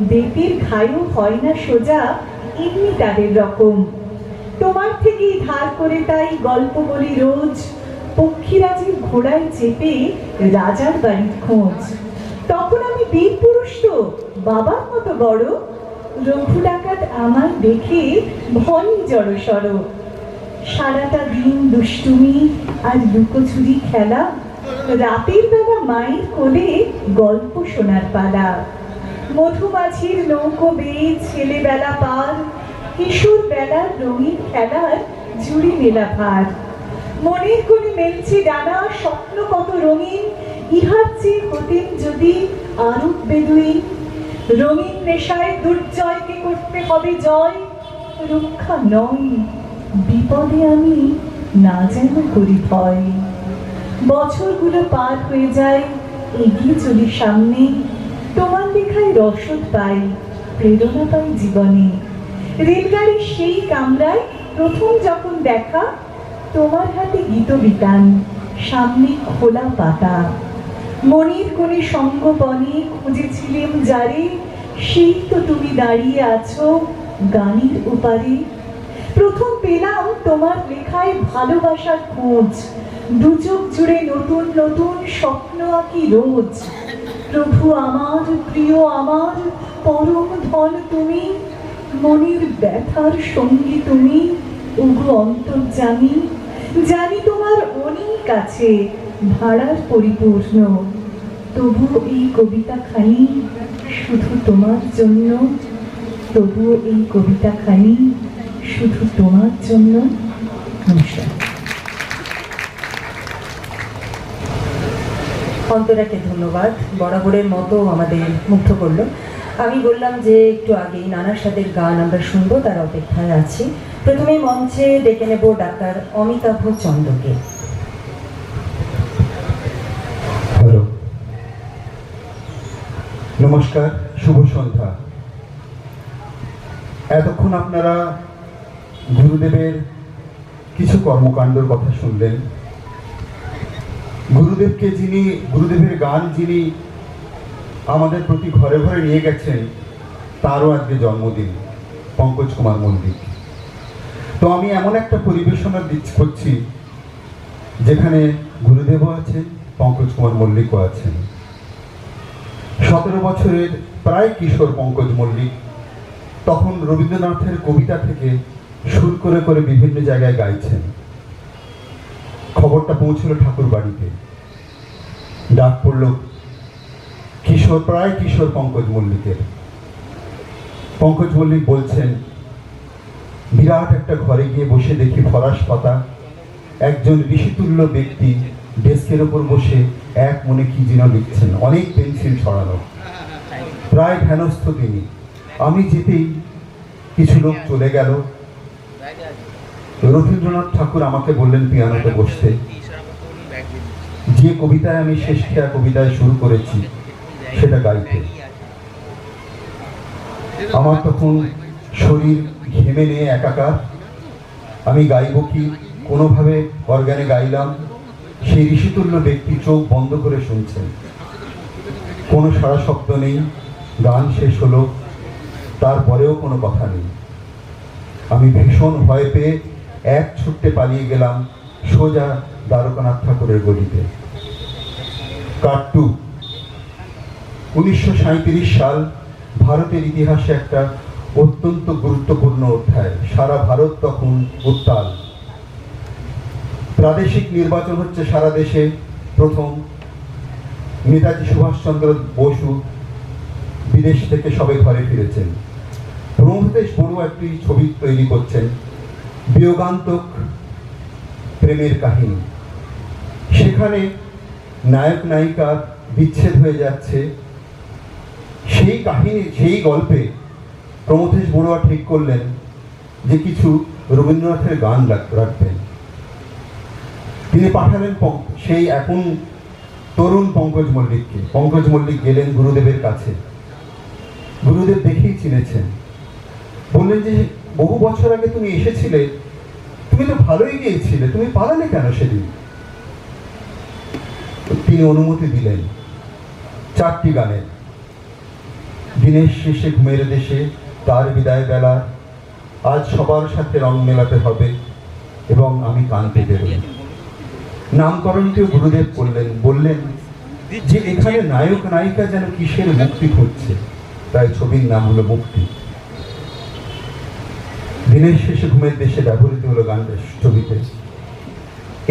বেতের ঘায়ও হয় না সোজা, এমনি তাদের রকম। তোমার থেকেই ধার করে তাই গল্প বলি রোজ, পক্ষীরাজির ঘোড়ায় চেপে রাজার বাড়ির খোঁজ। তখন আমি বীর পুরুষ তো, বাবার মতো বড়। রঘু ডাকাত আমার দেখে ভয় জড়সড়। সারাটা দিন দুষ্টুমি আর লুকোচুরি খেলা, রাতের বেলা মায়ের কোলে গল্প শোনার পালা। মধুমাছির নৌকো বেয়ে ছেলেবেলা পার, কিশোর বেলার রঙিন খেলার জুড়ি মেলা ভার। মনের কোণে মেলছে ডানা, স্বপ্ন কত রঙিন, ইহার চেয়ে হতেন যদি আরব বেদুইন। রঙিন নেশায় দুর্জয়কে করতে হবে জয়, রক্ষা নয় বিপদে আমি না যেন করি ভয়। বছরগুলো পার হয়ে যায়, এগিয়ে চলি সামনে, তোমার লেখায় রসদ পাই, প্রেরণা পাই জীবনে। রেলগাড়ির সেই কামরায় প্রথম যখন দেখা, তোমার হাতে গীতবিতান, সামনে খোলা পাতা। মনির কোণে সঙ্গপনে খুঁজেছিলেম যারে, সেই তো তুমি দাঁড়িয়ে আছো গানের ওপারে। প্রথম পেলাম তোমার লেখায় ভালোবাসার খোঁজ, দু চোখ জুড়ে নতুন নতুন স্বপ্ন আঁকি রোজ। প্রভু আমার, প্রিয় আমার, পরম ধন তুমি, মনের ব্যথার সঙ্গী তুমি, ওগো অন্তর্যামী। জানি তোমার অনেক আছে ভাড়ার পরিপূর্ণ, তবুও এই কবিতাখানি শুধু তোমার জন্য, তবুও এই কবিতাখানি শুধু তোমার জন্য। নমস্কার। অন্তরাকে ধন্যবাদ, বরাবরের মতো আমাদের মুগ্ধ করলো। আমি বললাম যে একটু আগেই নানার সাদের গান আমরা শুনবো, তার অপেক্ষায় আছি। প্রথমেই মঞ্চে ডেকে নেব ডাক্তার অমিতাভ চন্দ্রকে। হ্যালো, নমস্কার, শুভ সন্ধ্যা। এতক্ষণ আপনারা গুরুদেবের কিছু কর্মকাণ্ডের কথা শুনলেন। গুরুদেবের গান যিনি আমাদের প্রতি ঘরে ঘরে নিয়ে গেছেন, তারও আজকে জন্মদিন, পঙ্কজ কুমার মল্লিক। তো আমি এমন একটা পরিবেশনা করছি যেখানে গুরুদেবও আছেন, পঙ্কজ কুমার মল্লিকও আছেন। 17 বছরের প্রায় কিশোর পঙ্কজ মল্লিক তখন রবীন্দ্রনাথের কবিতা থেকে সুর করে করে বিভিন্ন জায়গায় গাইছেন। খবরটা পৌঁছলো ঠাকুর বাড়িতে, ডাক পড়ল প্রায় কিশোর পঙ্কজ মল্লিকের। পঙ্কজ মল্লিক বলছেন, বিরাট একটা ঘরে গিয়ে বসে দেখি ফরাস পাতা, একজন ঋষিতুল্য ব্যক্তি ডেস্কের ওপর বসে এক মনে কি যেন লিখছেন, অনেক পেন্সিল ছড়ানো, প্রায় ধ্যানস্থ তিনি। আমি যেতেই কিছু লোক চলে গেল। রবীন্দ্রনাথ ঠাকুর আমাকে বললেন পিয়ানোতে বসতে। যে কবিতায় আমি শেষ খেয়া কবিতায় শুরু করেছি সেটা গাইতে। আমার তখন শরীর ঘেমে নিয়ে একাকার। আমি গাইব কি, কোনোভাবে অর্গানে গাইলাম। সেই ঋষিতুল্য ব্যক্তি চোখ বন্ধ করে শুনছেন, কোনো সারা শব্দ নেই। গান শেষ হলো, তারপরেও কোনো কথা নেই। আমি ভীষণ ভয় পেয়ে এক ছুট্টে পালিয়ে গেলাম সোজা দ্বারকানাথ ঠাকুরের গলিতে। কাট 2, 1937 সাল ভারতের ইতিহাসে একটা অত্যন্ত গুরুত্বপূর্ণ অধ্যায়। সারা ভারত তখন উত্তাল। প্রাদেশিক নির্বাচন হচ্ছে সারা দেশে। প্রথম নেতাজি সুভাষচন্দ্র বসু বিদেশ থেকে সবে ঘরে ফিরেছেন। প্রমথেশ বড়ুয়া একটি ছবি তৈরি করছেন, বিয়োগান্তক প্রেমের কাহিনী। সেখানে নায়ক নায়িকা বিচ্ছেদ হয়ে যাচ্ছে। সেই কাহিনী, সেই গল্পে প্রমথেশ বড়ুয়া ঠিক করলেন যে কিছু রবীন্দ্রনাথের গান রাখবেন। তিনি পাঠালেন সেই এখন তরুণ পঙ্কজ মল্লিককে। পঙ্কজ মল্লিক গেলেন গুরুদেবের কাছে। গুরুদেব দেখেই চিনেছেন। বললেন যে বহু বছর আগে তুমি এসেছিলে, তুমি তো ভালোই গিয়েছিলে, তুমি পালালে কেন সেদিন? তিনি অনুমতি দিলেন 4টি গানের। দিনের শেষে ঘুমের দেশে, তার বিদায় বেলা, আজ সবার সাথে রং মেলাতে হবে, এবং আমি কানতে বেরোই। নামকরণটিও গুরুদেব করলেন। বললেন যে এখানে নায়ক নায়িকা যেন কিসের মুক্তি খুঁজছে, তাই ছবির নাম হলো মুক্তি। দিনের শেষে ঘুমের দেশে ব্যবহৃত হলো গানটা ছবিতে।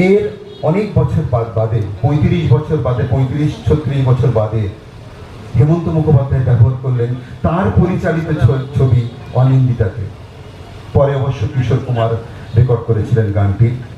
এর অনেক বছর বাদে, 35 বছর বাদে, 35-36 বছর বাদে হেমন্ত মুখোপাধ্যায় ব্যবহার করলেন তার পরিচালিত ছবি অনিন্দিতাতে। পরে অবশ্য কিশোর কুমার রেকর্ড করেছিলেন গানটি।